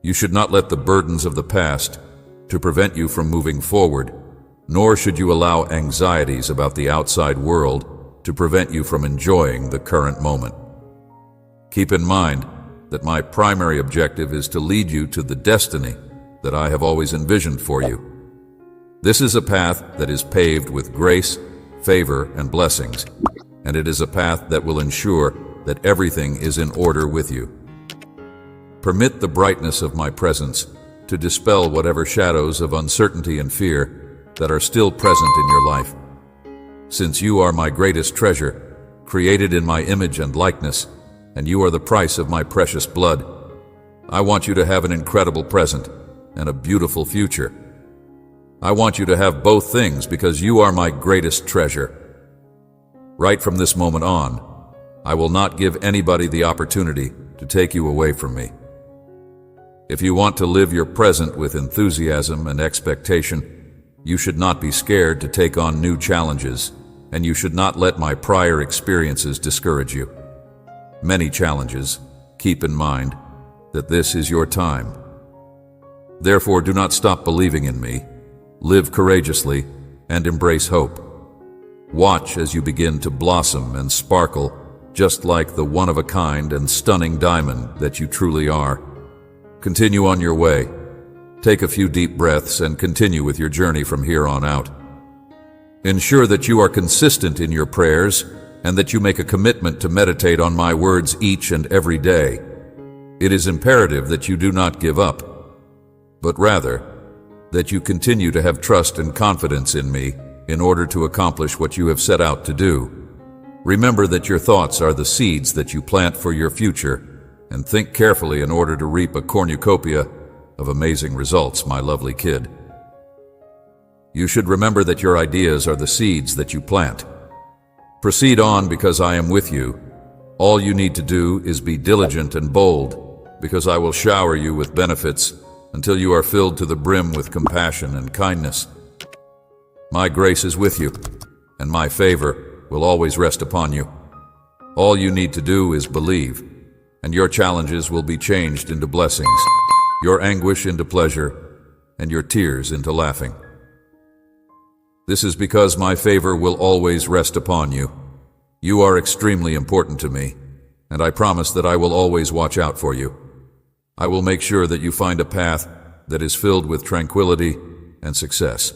Speaker 1: You should not let the burdens of the past to prevent you from moving forward, nor should you allow anxieties about the outside world to prevent you from enjoying the current moment. Keep in mind that my primary objective is to lead you to the destiny that I have always envisioned for you, This is a path that is paved with grace, favor, and blessings, and it is a path that will ensure that everything is in order with you. Permit the brightness of my presence to dispel whatever shadows of uncertainty and fear that are still present in your life. Since you are my greatest treasure, created in my image and likeness, and you are the price of my precious blood, I want you to have an incredible present and a beautiful future. I want you to have both things because you are my greatest treasure. Right from this moment on, I will not give anybody the opportunity to take you away from me. If you want to live your present with enthusiasm and expectation, you should not be scared to take on new challenges, and you should not let my prior experiences discourage you. Many challenges, keep in mind that this is your time. Therefore, do not stop believing in me. Live courageously and embrace hope. Watch as you begin to blossom and sparkle, just like the one-of-a-kind and stunning diamond that you truly are. Continue on your way. Take a few deep breaths and continue with your journey from here on out. Ensure that you are consistent in your prayers and that you make a commitment to meditate on my words each and every day. It is imperative that you do not give up, but rather that you continue to have trust and confidence in me in order to accomplish what you have set out to do. Remember that your thoughts are the seeds that you plant for your future, and think carefully in order to reap a cornucopia of amazing results, my lovely kid. You should remember that your ideas are the seeds that you plant. Proceed on because I am with you. All you need to do is be diligent and bold, because I will shower you with benefits until you are filled to the brim with compassion and kindness. My grace is with you, and my favor will always rest upon you. All you need to do is believe, and your challenges will be changed into blessings, your anguish into pleasure, and your tears into laughing. This is because my favor will always rest upon you. You are extremely important to me, and I promise that I will always watch out for you. I will make sure that you find a path that is filled with tranquility and success.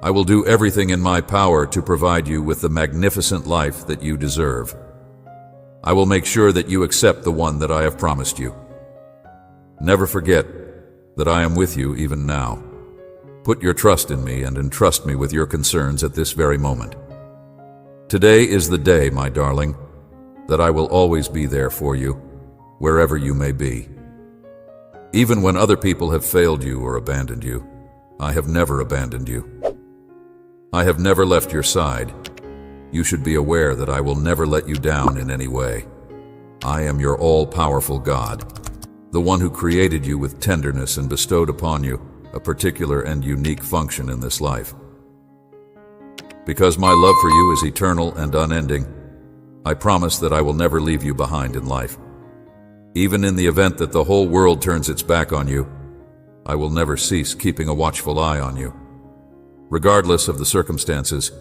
Speaker 1: I will do everything in my power to provide you with the magnificent life that you deserve. I will make sure that you accept the one that I have promised you. Never forget that I am with you even now. Put your trust in me and entrust me with your concerns at this very moment. Today is the day, my darling, that I will always be there for you, wherever you may be. Even when other people have failed you or abandoned you, I have never abandoned you. I have never left your side. You should be aware that I will never let you down in any way. I am your all-powerful God, the one who created you with tenderness and bestowed upon you a particular and unique function in this life. Because my love for you is eternal and unending, I promise that I will never leave you behind in life. Even in the event that the whole world turns its back on you, I will never cease keeping a watchful eye on you. Regardless of the circumstances,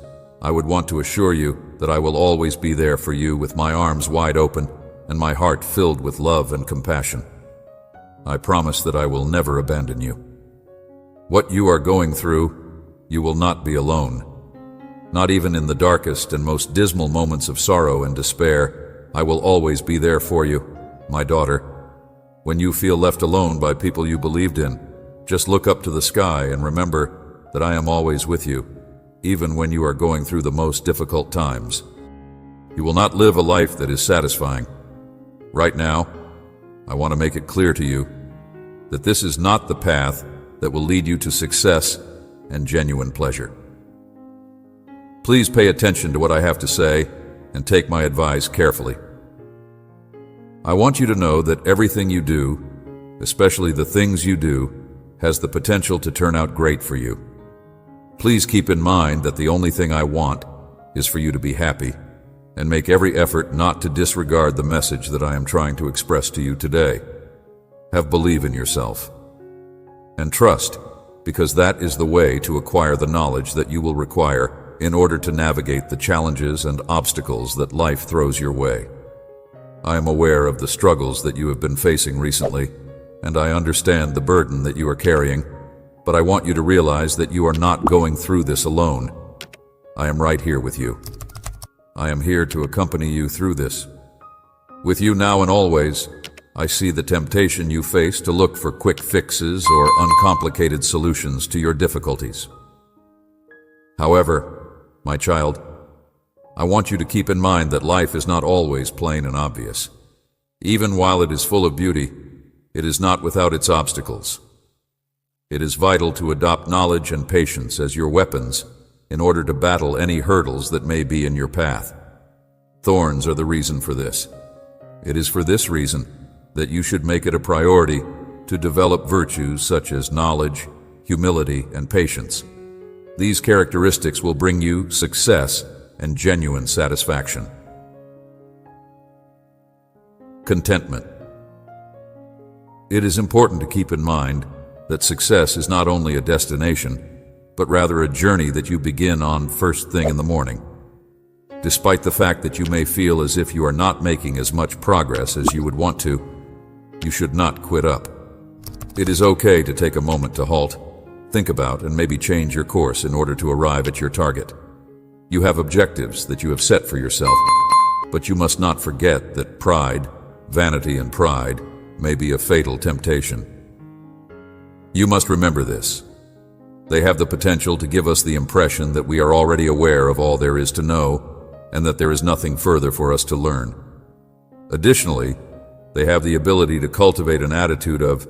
Speaker 1: I would want to assure you that I will always be there for you with my arms wide open and my heart filled with love and compassion. I promise that I will never abandon you. What you are going through, you will not be alone. Not even in the darkest and most dismal moments of sorrow and despair, I will always be there for you, my daughter. When you feel left alone by people you believed in, just look up to the sky and remember that I am always with you, even when you are going through the most difficult times. You will not live a life that is satisfying. Right now, I want to make it clear to you that this is not the path that will lead you to success and genuine pleasure. Please pay attention to what I have to say and take my advice carefully. I want you to know that everything you do, especially the things you do, has the potential to turn out great for you. Please keep in mind that the only thing I want is for you to be happy, and make every effort not to disregard the message that I am trying to express to you today. Have belief in yourself and trust, because that is the way to acquire the knowledge that you will require in order to navigate the challenges and obstacles that life throws your way. I am aware of the struggles that you have been facing recently, and I understand the burden that you are carrying. but I want you to realize that you are not going through this alone. I am right here with you. I am here to accompany you through this. With you now and always, I see the temptation you face to look for quick fixes or uncomplicated solutions to your difficulties. However, my child, I want you to keep in mind that life is not always plain and obvious. Even while it is full of beauty, it is not without its obstacles. It is vital to adopt knowledge and patience as your weapons in order to battle any hurdles that may be in your path. Thorns are the reason for this. It is for this reason that you should make it a priority to develop virtues such as knowledge, humility, and patience. These characteristics will bring you success and genuine satisfaction. Contentment. It is important to keep in mind that success is not only a destination, but rather a journey that you begin on first thing in the morning. Despite the fact that you may feel as if you are not making as much progress as you would want to, you should not quit up. It is okay to take a moment to halt, think about, and maybe change your course in order to arrive at your target. You have objectives that you have set for yourself, but you must not forget that pride, vanity, and pride may be a fatal temptation. You must remember this. They have the potential to give us the impression that we are already aware of all there is to know and that there is nothing further for us to learn. Additionally, they have the ability to cultivate an attitude of,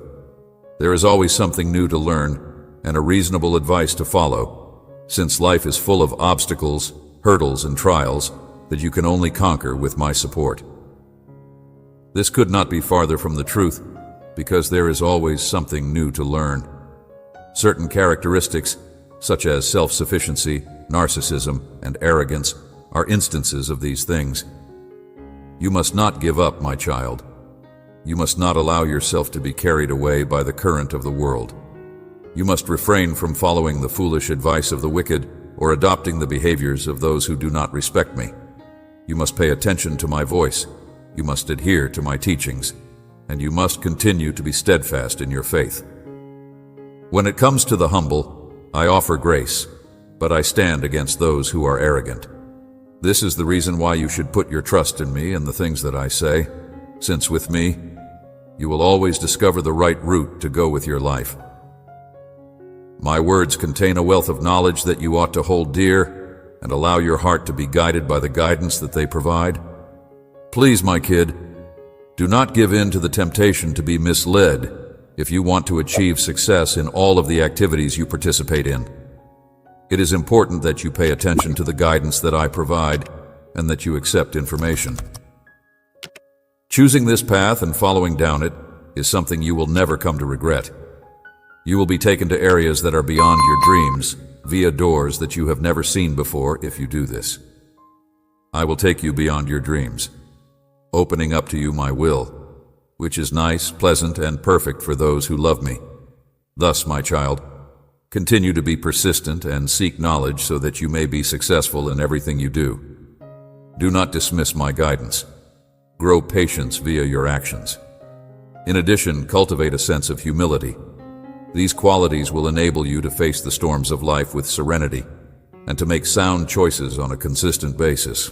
Speaker 1: there is always something new to learn and a reasonable advice to follow, since life is full of obstacles, hurdles, and trials that you can only conquer with my support. This could not be farther from the truth, because there is always something new to learn. Certain characteristics, such as self-sufficiency, narcissism, and arrogance, are instances of these things. You must not give up, my child. You must not allow yourself to be carried away by the current of the world. You must refrain from following the foolish advice of the wicked or adopting the behaviors of those who do not respect me. You must pay attention to my voice. You must adhere to my teachings, and you must continue to be steadfast in your faith. When it comes to the humble, I offer grace, but I stand against those who are arrogant. This is the reason why you should put your trust in me and the things that I say, since with me, you will always discover the right route to go with your life. My words contain a wealth of knowledge that you ought to hold dear and allow your heart to be guided by the guidance that they provide. Please, my kid, do not give in to the temptation to be misled if you want to achieve success in all of the activities you participate in. It is important that you pay attention to the guidance that I provide and that you accept information. Choosing this path and following down it is something you will never come to regret. You will be taken to areas that are beyond your dreams via doors that you have never seen before if you do this. I will take you beyond your dreams, opening up to you my will, which is nice, pleasant, and perfect for those who love me. Thus, my child, continue to be persistent and seek knowledge so that you may be successful in everything you do. Do not dismiss my guidance. Grow patience via your actions. In addition, cultivate a sense of humility. These qualities will enable you to face the storms of life with serenity and to make sound choices on a consistent basis.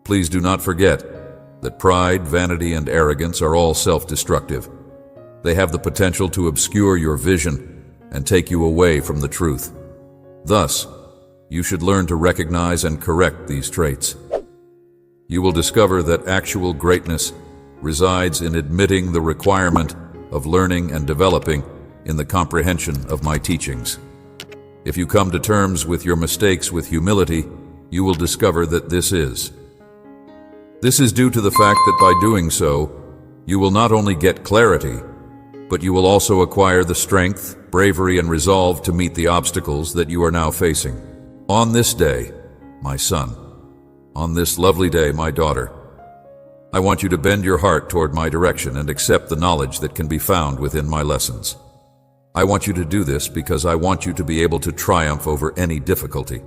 Speaker 1: Please do not forget that pride, vanity, and arrogance are all self-destructive. They have the potential to obscure your vision and take you away from the truth. Thus, you should learn to recognize and correct these traits. You will discover that actual greatness resides in admitting the requirement of learning and developing in the comprehension of my teachings. If you come to terms with your mistakes with humility, you will discover that this is due to the fact that by doing so, you will not only get clarity, but you will also acquire the strength, bravery, and resolve to meet the obstacles that you are now facing. On this day, my son, on this lovely day, my daughter, I want you to bend your heart toward my direction and accept the knowledge that can be found within my lessons. I want you to do this because I want you to be able to triumph over any difficulty.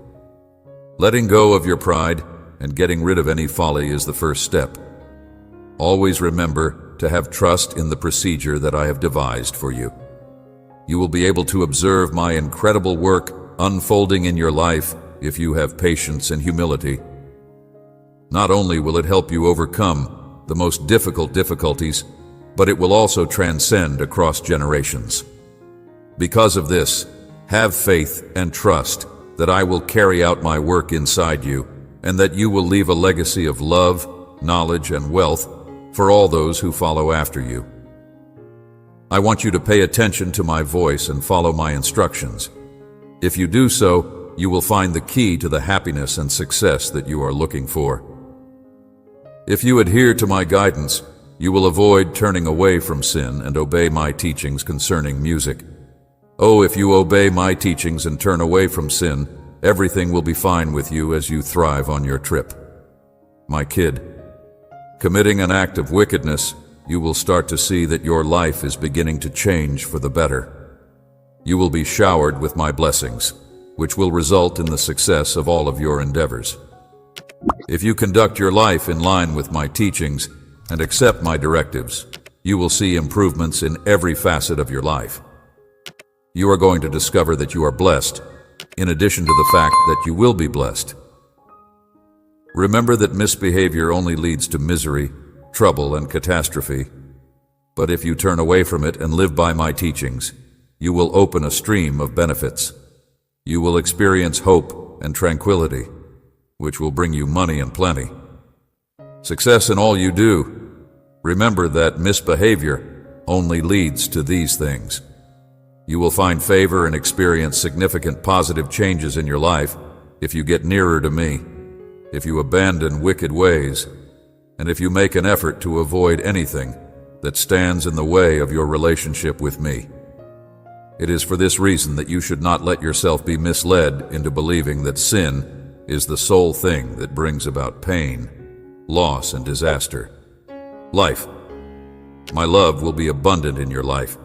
Speaker 1: Letting go of your pride and getting rid of any folly is the first step. Always remember to have trust in the procedure that I have devised for you. You will be able to observe my incredible work unfolding in your life if you have patience and humility. Not only will it help you overcome the most difficult difficulties, but it will also transcend across generations. Because of this, have faith and trust that I will carry out my work inside you, and that you will leave a legacy of love, knowledge, and wealth for all those who follow after you. I want you to pay attention to my voice and follow my instructions. If you do so, you will find the key to the happiness and success that you are looking for. If you adhere to my guidance, you will avoid turning away from sin and obey my teachings concerning music. Oh, if you obey my teachings and turn away from sin, everything will be fine with you as you thrive on your trip. My kid, committing an act of wickedness, you will start to see that your life is beginning to change for the better. You will be showered with my blessings, which will result in the success of all of your endeavors. If you conduct your life in line with my teachings and accept my directives, you will see improvements in every facet of your life. You are going to discover that you are blessed, in addition to the fact that you will be blessed. Remember that misbehavior only leads to misery, trouble, and catastrophe. But if you turn away from it and live by my teachings, you will open a stream of benefits. You will experience hope and tranquility, which will bring you money and plenty. Success in all you do. Remember that misbehavior only leads to these things. You will find favor and experience significant positive changes in your life if you get nearer to me, if you abandon wicked ways, and if you make an effort to avoid anything that stands in the way of your relationship with me. It is for this reason that you should not let yourself be misled into believing that sin is the sole thing that brings about pain, loss, and disaster. Life. My love will be abundant in your life,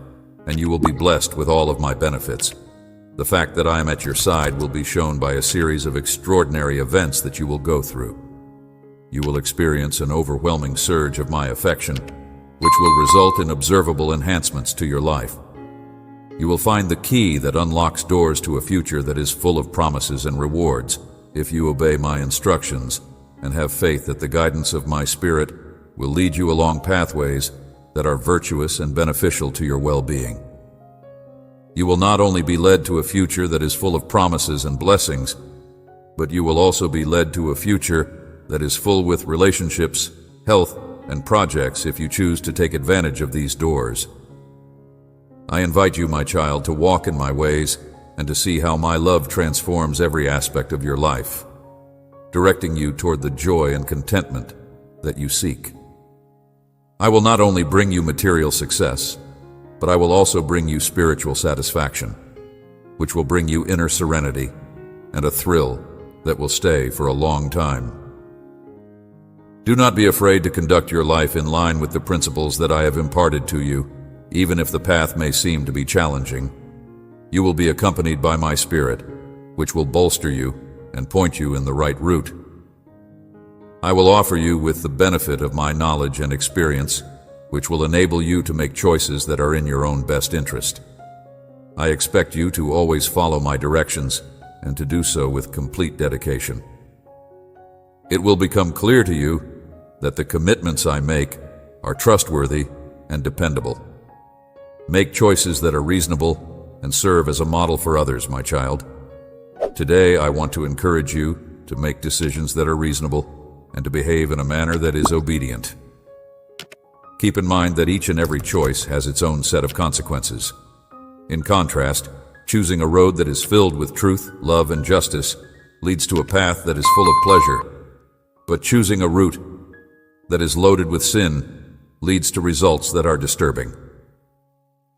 Speaker 1: and you will be blessed with all of my benefits. The fact that I am at your side will be shown by a series of extraordinary events that you will go through. You will experience an overwhelming surge of my affection, which will result in observable enhancements to your life. You will find the key that unlocks doors to a future that is full of promises and rewards if you obey my instructions and have faith that the guidance of my Spirit will lead you along pathways that are virtuous and beneficial to your well-being. You will not only be led to a future that is full of promises and blessings, but you will also be led to a future that is full with relationships, health, and projects if you choose to take advantage of these doors. I invite you, my child, to walk in my ways and to see how my love transforms every aspect of your life, directing you toward the joy and contentment that you seek. I will not only bring you material success, but I will also bring you spiritual satisfaction, which will bring you inner serenity and a thrill that will stay for a long time. Do not be afraid to conduct your life in line with the principles that I have imparted to you, even if the path may seem to be challenging. You will be accompanied by my Spirit, which will bolster you and point you in the right route. I will offer you with the benefit of my knowledge and experience, which will enable you to make choices that are in your own best interest. I expect you to always follow my directions and to do so with complete dedication. It will become clear to you that the commitments I make are trustworthy and dependable. Make choices that are reasonable and serve as a model for others, my child. Today, I want to encourage you to make decisions that are reasonable and to behave in a manner that is obedient. Keep in mind that each and every choice has its own set of consequences. In contrast, choosing a road that is filled with truth, love, and justice leads to a path that is full of pleasure. But choosing a route that is loaded with sin leads to results that are disturbing.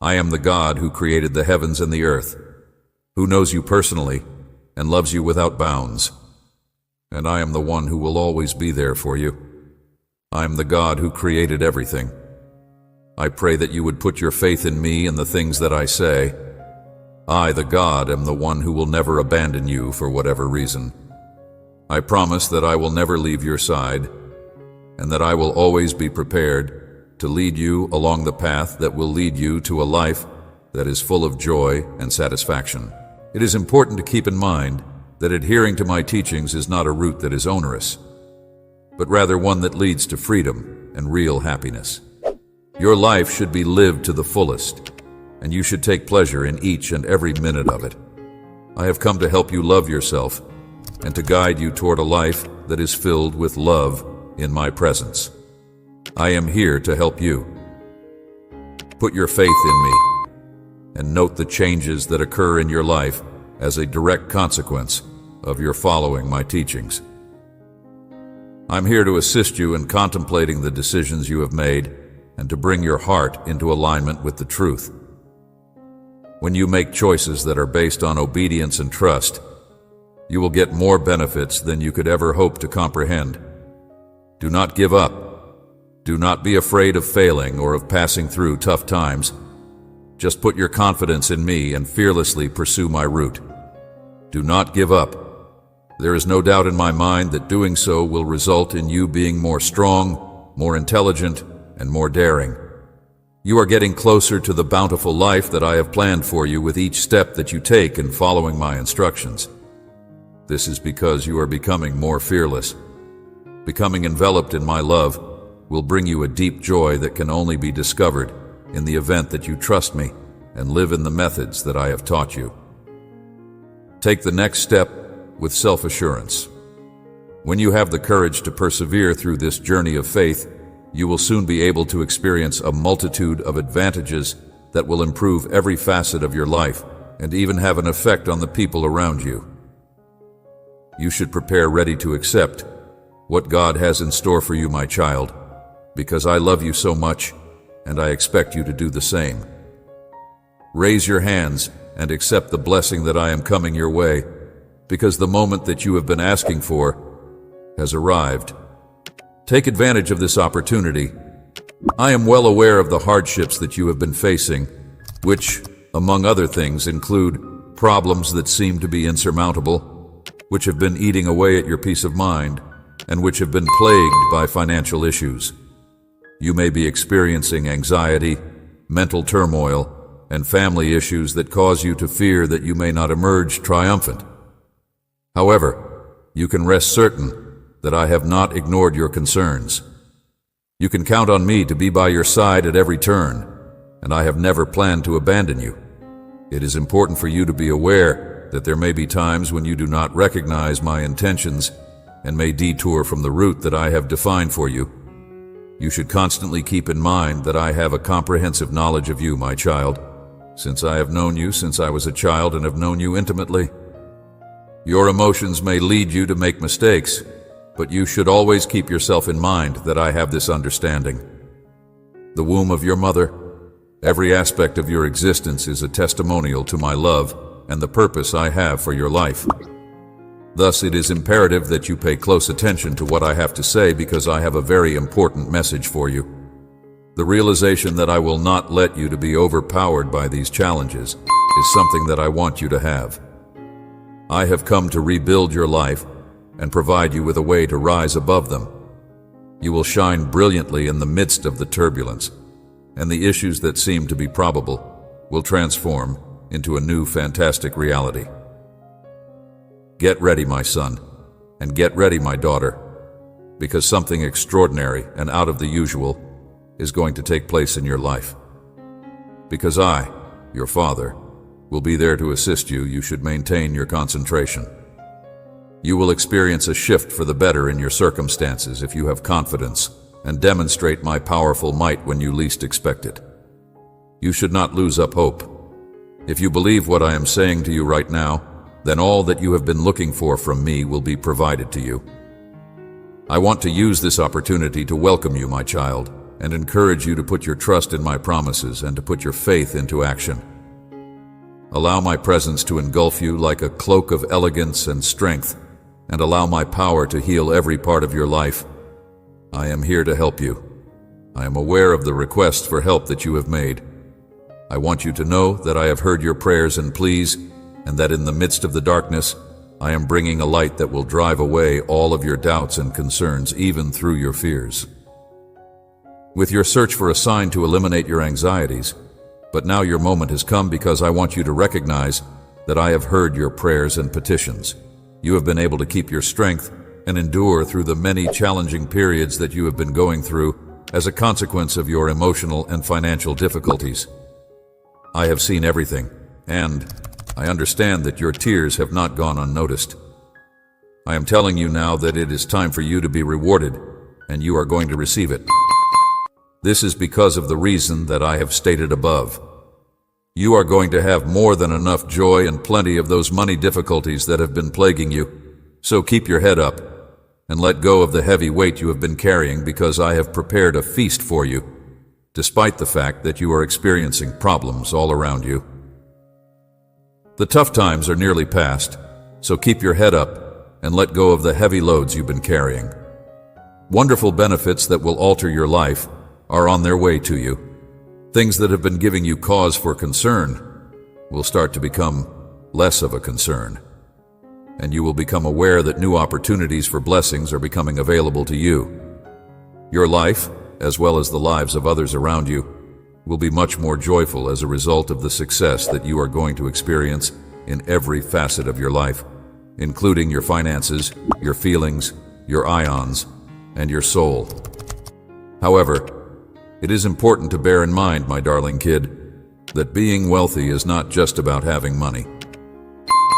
Speaker 1: I am the God who created the heavens and the earth, who knows you personally and loves you without bounds. And I am the one who will always be there for you. I am the God who created everything. I pray that you would put your faith in me and the things that I say. I, the God, am the one who will never abandon you for whatever reason. I promise that I will never leave your side, and that I will always be prepared to lead you along the path that will lead you to a life that is full of joy and satisfaction. It is important to keep in mind that adhering to my teachings is not a route that is onerous, but rather one that leads to freedom and real happiness. Your life should be lived to the fullest, and you should take pleasure in each and every minute of it. I have come to help you love yourself and to guide you toward a life that is filled with love in my presence. I am here to help you. Put your faith in me and note the changes that occur in your life as a direct consequence of your following my teachings. I'm here to assist you in contemplating the decisions you have made and to bring your heart into alignment with the truth. When you make choices that are based on obedience and trust, you will get more benefits than you could ever hope to comprehend. Do not give up. Do not be afraid of failing or of passing through tough times. Just put your confidence in me and fearlessly pursue my route. Do not give up. There is no doubt in my mind that doing so will result in you being more strong, more intelligent, and more daring. You are getting closer to the bountiful life that I have planned for you with each step that you take in following my instructions. This is because you are becoming more fearless. Becoming enveloped in my love will bring you a deep joy that can only be discovered in the event that you trust me and live in the methods that I have taught you. Take the next step with self-assurance. When you have the courage to persevere through this journey of faith, you will soon be able to experience a multitude of advantages that will improve every facet of your life and even have an effect on the people around you. You should prepare ready to accept what God has in store for you, my child, because I love you so much and I expect you to do the same. Raise your hands and accept the blessing that I am coming your way, because the moment that you have been asking for has arrived. Take advantage of this opportunity. I am well aware of the hardships that you have been facing, which, among other things, include problems that seem to be insurmountable, which have been eating away at your peace of mind, and which have been plagued by financial issues. You may be experiencing anxiety, mental turmoil, and family issues that cause you to fear that you may not emerge triumphant. However, you can rest certain that I have not ignored your concerns. You can count on me to be by your side at every turn, and I have never planned to abandon you. It is important for you to be aware that there may be times when you do not recognize my intentions and may detour from the route that I have defined for you. You should constantly keep in mind that I have a comprehensive knowledge of you, my child, since I have known you since I was a child and have known you intimately. Your emotions may lead you to make mistakes, but you should always keep yourself in mind that I have this understanding. The womb of your mother, every aspect of your existence is a testimonial to my love and the purpose I have for your life. Thus, it is imperative that you pay close attention to what I have to say, because I have a very important message for you. The realization that I will not let you to be overpowered by these challenges is something that I want you to have. I have come to rebuild your life and provide you with a way to rise above them. You will shine brilliantly in the midst of the turbulence, and the issues that seem to be probable will transform into a new fantastic reality. Get ready, my son, and get ready, my daughter, because something extraordinary and out of the usual is going to take place in your life. Because I, your father, will be there to assist you, you should maintain your concentration. You will experience a shift for the better in your circumstances if you have confidence and demonstrate my powerful might when you least expect it. You should not lose up hope. If you believe what I am saying to you right now, then all that you have been looking for from me will be provided to you. I want to use this opportunity to welcome you, my child, and encourage you to put your trust in my promises and to put your faith into action. Allow my presence to engulf you like a cloak of elegance and strength, and allow my power to heal every part of your life. I am here to help you. I am aware of the requests for help that you have made. I want you to know that I have heard your prayers and pleas, and that in the midst of the darkness, I am bringing a light that will drive away all of your doubts and concerns, even through your fears. With your search for a sign to eliminate your anxieties, But now your moment has come because I want you to recognize that I have heard your prayers and petitions. You have been able to keep your strength and endure through the many challenging periods that you have been going through as a consequence of your emotional and financial difficulties. I have seen everything, and I understand that your tears have not gone unnoticed. I am telling you now that it is time for you to be rewarded, and you are going to receive it. This is because of the reason that I have stated above. You are going to have more than enough joy and plenty of those money difficulties that have been plaguing you. So keep your head up and let go of the heavy weight you have been carrying, because I have prepared a feast for you, despite the fact that you are experiencing problems all around you. The tough times are nearly past, so keep your head up and let go of the heavy loads you've been carrying. Wonderful benefits that will alter your life are on their way to you. Things that have been giving you cause for concern will start to become less of a concern, and you will become aware that new opportunities for blessings are becoming available to you. Your life, as well as the lives of others around you, will be much more joyful as a result of the success that you are going to experience in every facet of your life, including your finances, your feelings, your ions, and your soul. However, it is important to bear in mind, my darling kid, that being wealthy is not just about having money.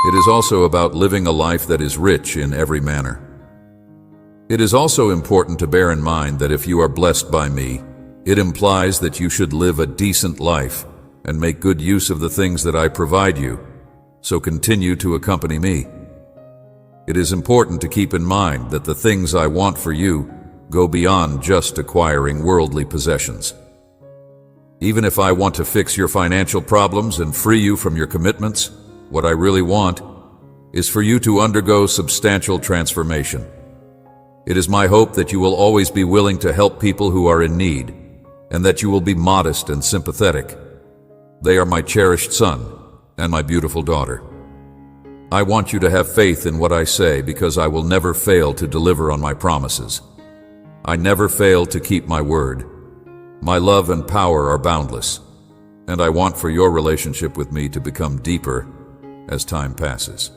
Speaker 1: It is also about living a life that is rich in every manner. It is also important to bear in mind that if you are blessed by me, it implies that you should live a decent life and make good use of the things that I provide you, so continue to accompany me. It is important to keep in mind that the things I want for you go beyond just acquiring worldly possessions. Even if I want to fix your financial problems and free you from your commitments, what I really want is for you to undergo substantial transformation. It is my hope that you will always be willing to help people who are in need, and that you will be modest and sympathetic. They are my cherished son and my beautiful daughter. I want you to have faith in what I say, because I will never fail to deliver on my promises. I never fail to keep my word. My love and power are boundless, and I want for your relationship with me to become deeper as time passes.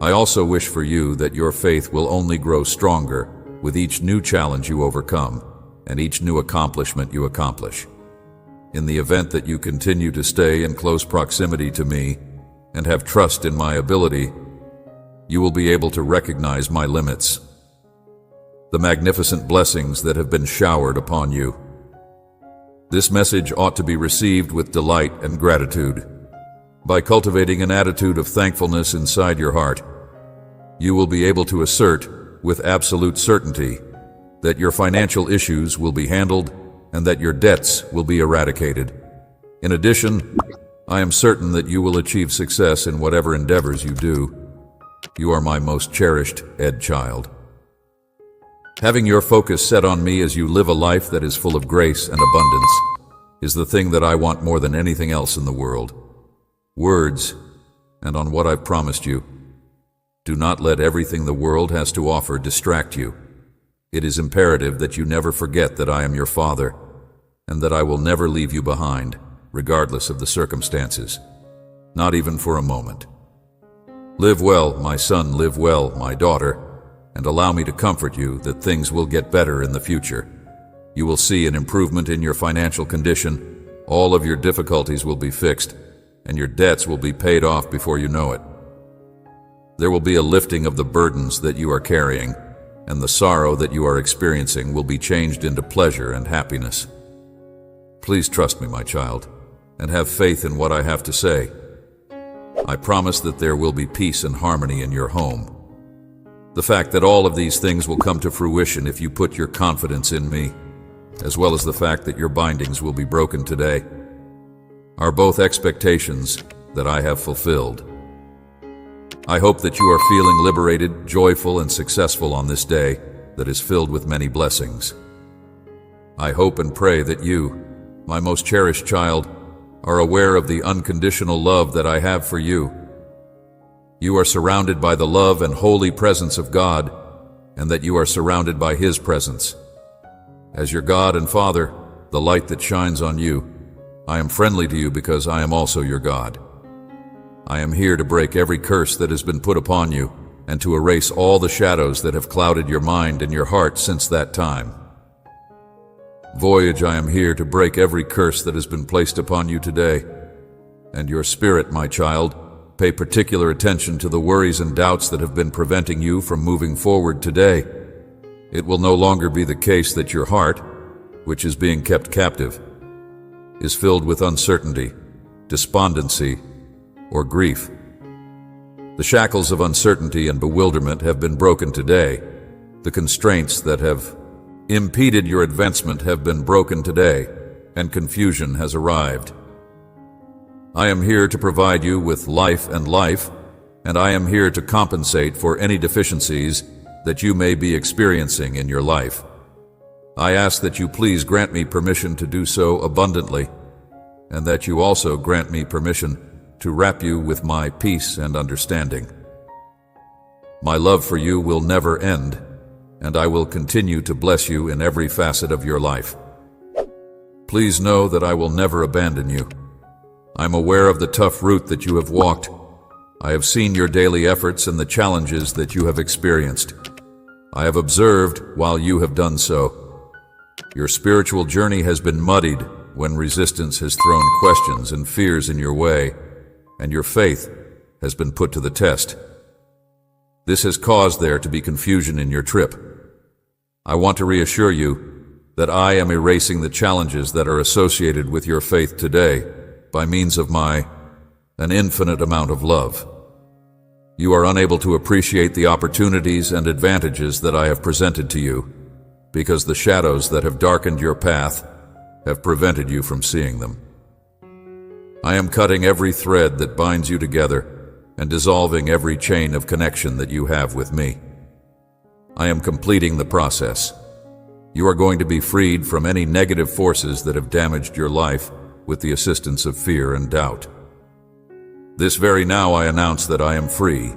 Speaker 1: I also wish for you that your faith will only grow stronger with each new challenge you overcome and each new accomplishment you accomplish. In the event that you continue to stay in close proximity to me and have trust in my ability, you will be able to recognize my limits, the magnificent blessings that have been showered upon you. This message ought to be received with delight and gratitude. By cultivating an attitude of thankfulness inside your heart, you will be able to assert with absolute certainty that your financial issues will be handled and that your debts will be eradicated. In addition, I am certain that you will achieve success in whatever endeavors you do. You are my most cherished Ed child. Having your focus set on me as you live a life that is full of grace and abundance is the thing that I want more than anything else in the world. Words, and on what I've promised you. Do not let everything the world has to offer distract you. It is imperative that you never forget that I am your father, and that I will never leave you behind, regardless of the circumstances, not even for a moment. Live well, my son, live well, my daughter, and allow me to comfort you that things will get better in the future. You will see an improvement in your financial condition, all of your difficulties will be fixed, and your debts will be paid off before you know it. There will be a lifting of the burdens that you are carrying, and the sorrow that you are experiencing will be changed into pleasure and happiness. Please trust me, my child, and have faith in what I have to say. I promise that there will be peace and harmony in your home. The fact that all of these things will come to fruition if you put your confidence in me, as well as the fact that your bindings will be broken today, are both expectations that I have fulfilled. I hope that you are feeling liberated, joyful, and successful on this day that is filled with many blessings. I hope and pray that you, my most cherished child, are aware of the unconditional love that I have for you. You are surrounded by the love and holy presence of God, and that you are surrounded by His presence. As your God and Father, the light that shines on you, I am friendly to you because I am also your God. I am here to break every curse that has been put upon you and to erase all the shadows that have clouded your mind and your heart since that time. Voyage, I am here to break every curse that has been placed upon you today. And your spirit, my child, pay particular attention to the worries and doubts that have been preventing you from moving forward today. It will no longer be the case that your heart, which is being kept captive, is filled with uncertainty, despondency, or grief. The shackles of uncertainty and bewilderment have been broken today. The constraints that have impeded your advancement have been broken today, and confusion has arrived. I am here to provide you with life, and I am here to compensate for any deficiencies that you may be experiencing in your life. I ask that you please grant me permission to do so abundantly, and that you also grant me permission to wrap you with my peace and understanding. My love for you will never end, and I will continue to bless you in every facet of your life. Please know that I will never abandon you. I'm aware of the tough route that you have walked. I have seen your daily efforts and the challenges that you have experienced. I have observed while you have done so. Your spiritual journey has been muddied when resistance has thrown questions and fears in your way, and your faith has been put to the test. This has caused there to be confusion in your trip. I want to reassure you that I am erasing the challenges that are associated with your faith today by means of an infinite amount of love. You are unable to appreciate the opportunities and advantages that I have presented to you because the shadows that have darkened your path have prevented you from seeing them. I am cutting every thread that binds you together and dissolving every chain of connection that you have with me. I am completing the process. You are going to be freed from any negative forces that have damaged your life with the assistance of fear and doubt. This very now I announce that I am free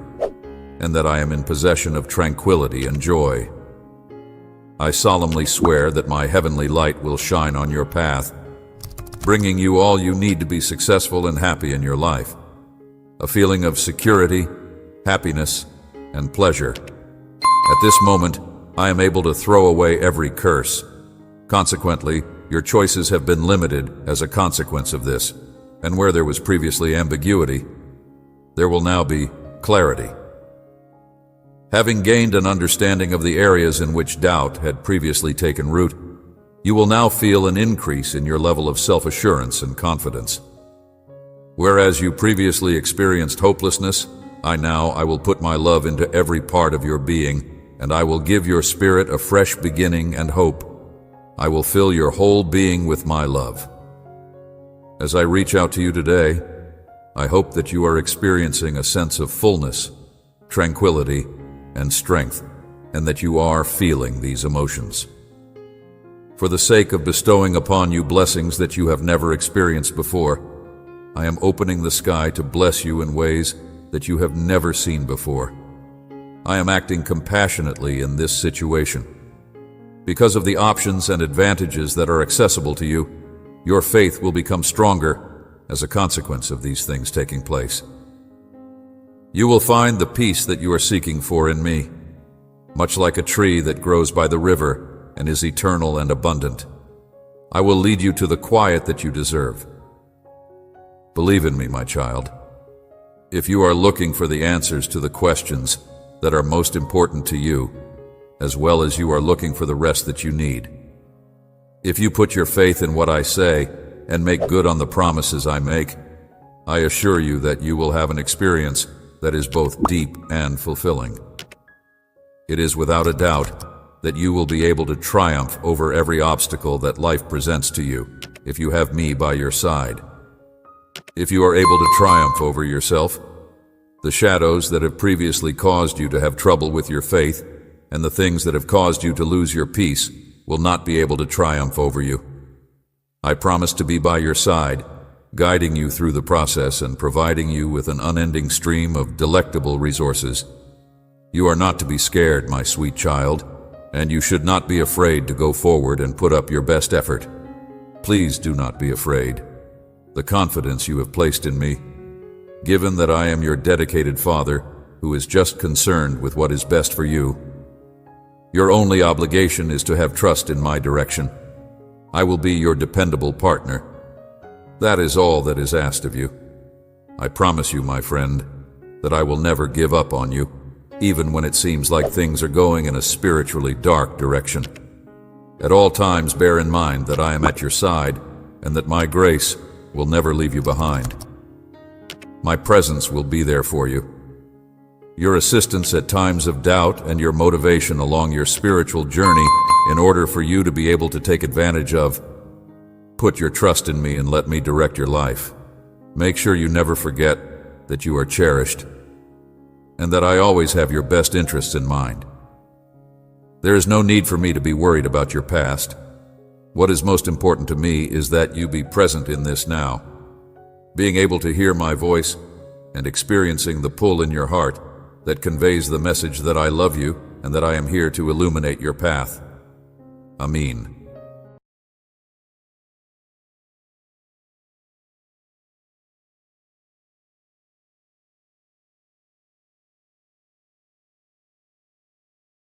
Speaker 1: and that I am in possession of tranquility and joy. I solemnly swear that my heavenly light will shine on your path, bringing you all you need to be successful and happy in your life. A feeling of security, happiness, and pleasure. At this moment, I am able to throw away every curse. Consequently, your choices have been limited as a consequence of this, and where there was previously ambiguity, there will now be clarity. Having gained an understanding of the areas in which doubt had previously taken root, you will now feel an increase in your level of self-assurance and confidence. Whereas you previously experienced hopelessness, I will put my love into every part of your being, and I will give your spirit a fresh beginning and hope. I will fill your whole being with my love. As I reach out to you today, I hope that you are experiencing a sense of fullness, tranquility, and strength, and that you are feeling these emotions. For the sake of bestowing upon you blessings that you have never experienced before, I am opening the sky to bless you in ways that you have never seen before. I am acting compassionately in this situation. Because of the options and advantages that are accessible to you, your faith will become stronger as a consequence of these things taking place. You will find the peace that you are seeking for in me, much like a tree that grows by the river and is eternal and abundant. I will lead you to the quiet that you deserve. Believe in me, my child. If you are looking for the answers to the questions that are most important to you, as well as you are looking for the rest that you need, if you put your faith in what I say and make good on the promises I make, I assure you that you will have an experience that is both deep and fulfilling. It is without a doubt that you will be able to triumph over every obstacle that life presents to you if you have me by your side. If you are able to triumph over yourself, the shadows that have previously caused you to have trouble with your faith and the things that have caused you to lose your peace will not be able to triumph over you. I promise to be by your side, guiding you through the process and providing you with an unending stream of delectable resources. You are not to be scared, my sweet child, and you should not be afraid to go forward and put up your best effort. Please do not be afraid. the confidence you have placed in me. Given that I am your dedicated father, who is just concerned with what is best for you, your only obligation is to have trust in my direction. I will be your dependable partner. That is all that is asked of you. I promise you, my friend, that I will never give up on you, even when it seems like things are going in a spiritually dark direction. At all times, bear in mind that I am at your side and that my grace will never leave you behind. My presence will be there for you. Your assistance at times of doubt and your motivation along your spiritual journey in order for you to be able to take advantage of. Put your trust in me and let me direct your life. Make sure you never forget that you are cherished and that I always have your best interests in mind. There is no need for me to be worried about your past. What is most important to me is that you be present in this now. Being able to hear my voice and experiencing the pull in your heart that conveys the message that I love you and that I am here to illuminate your path. Amin.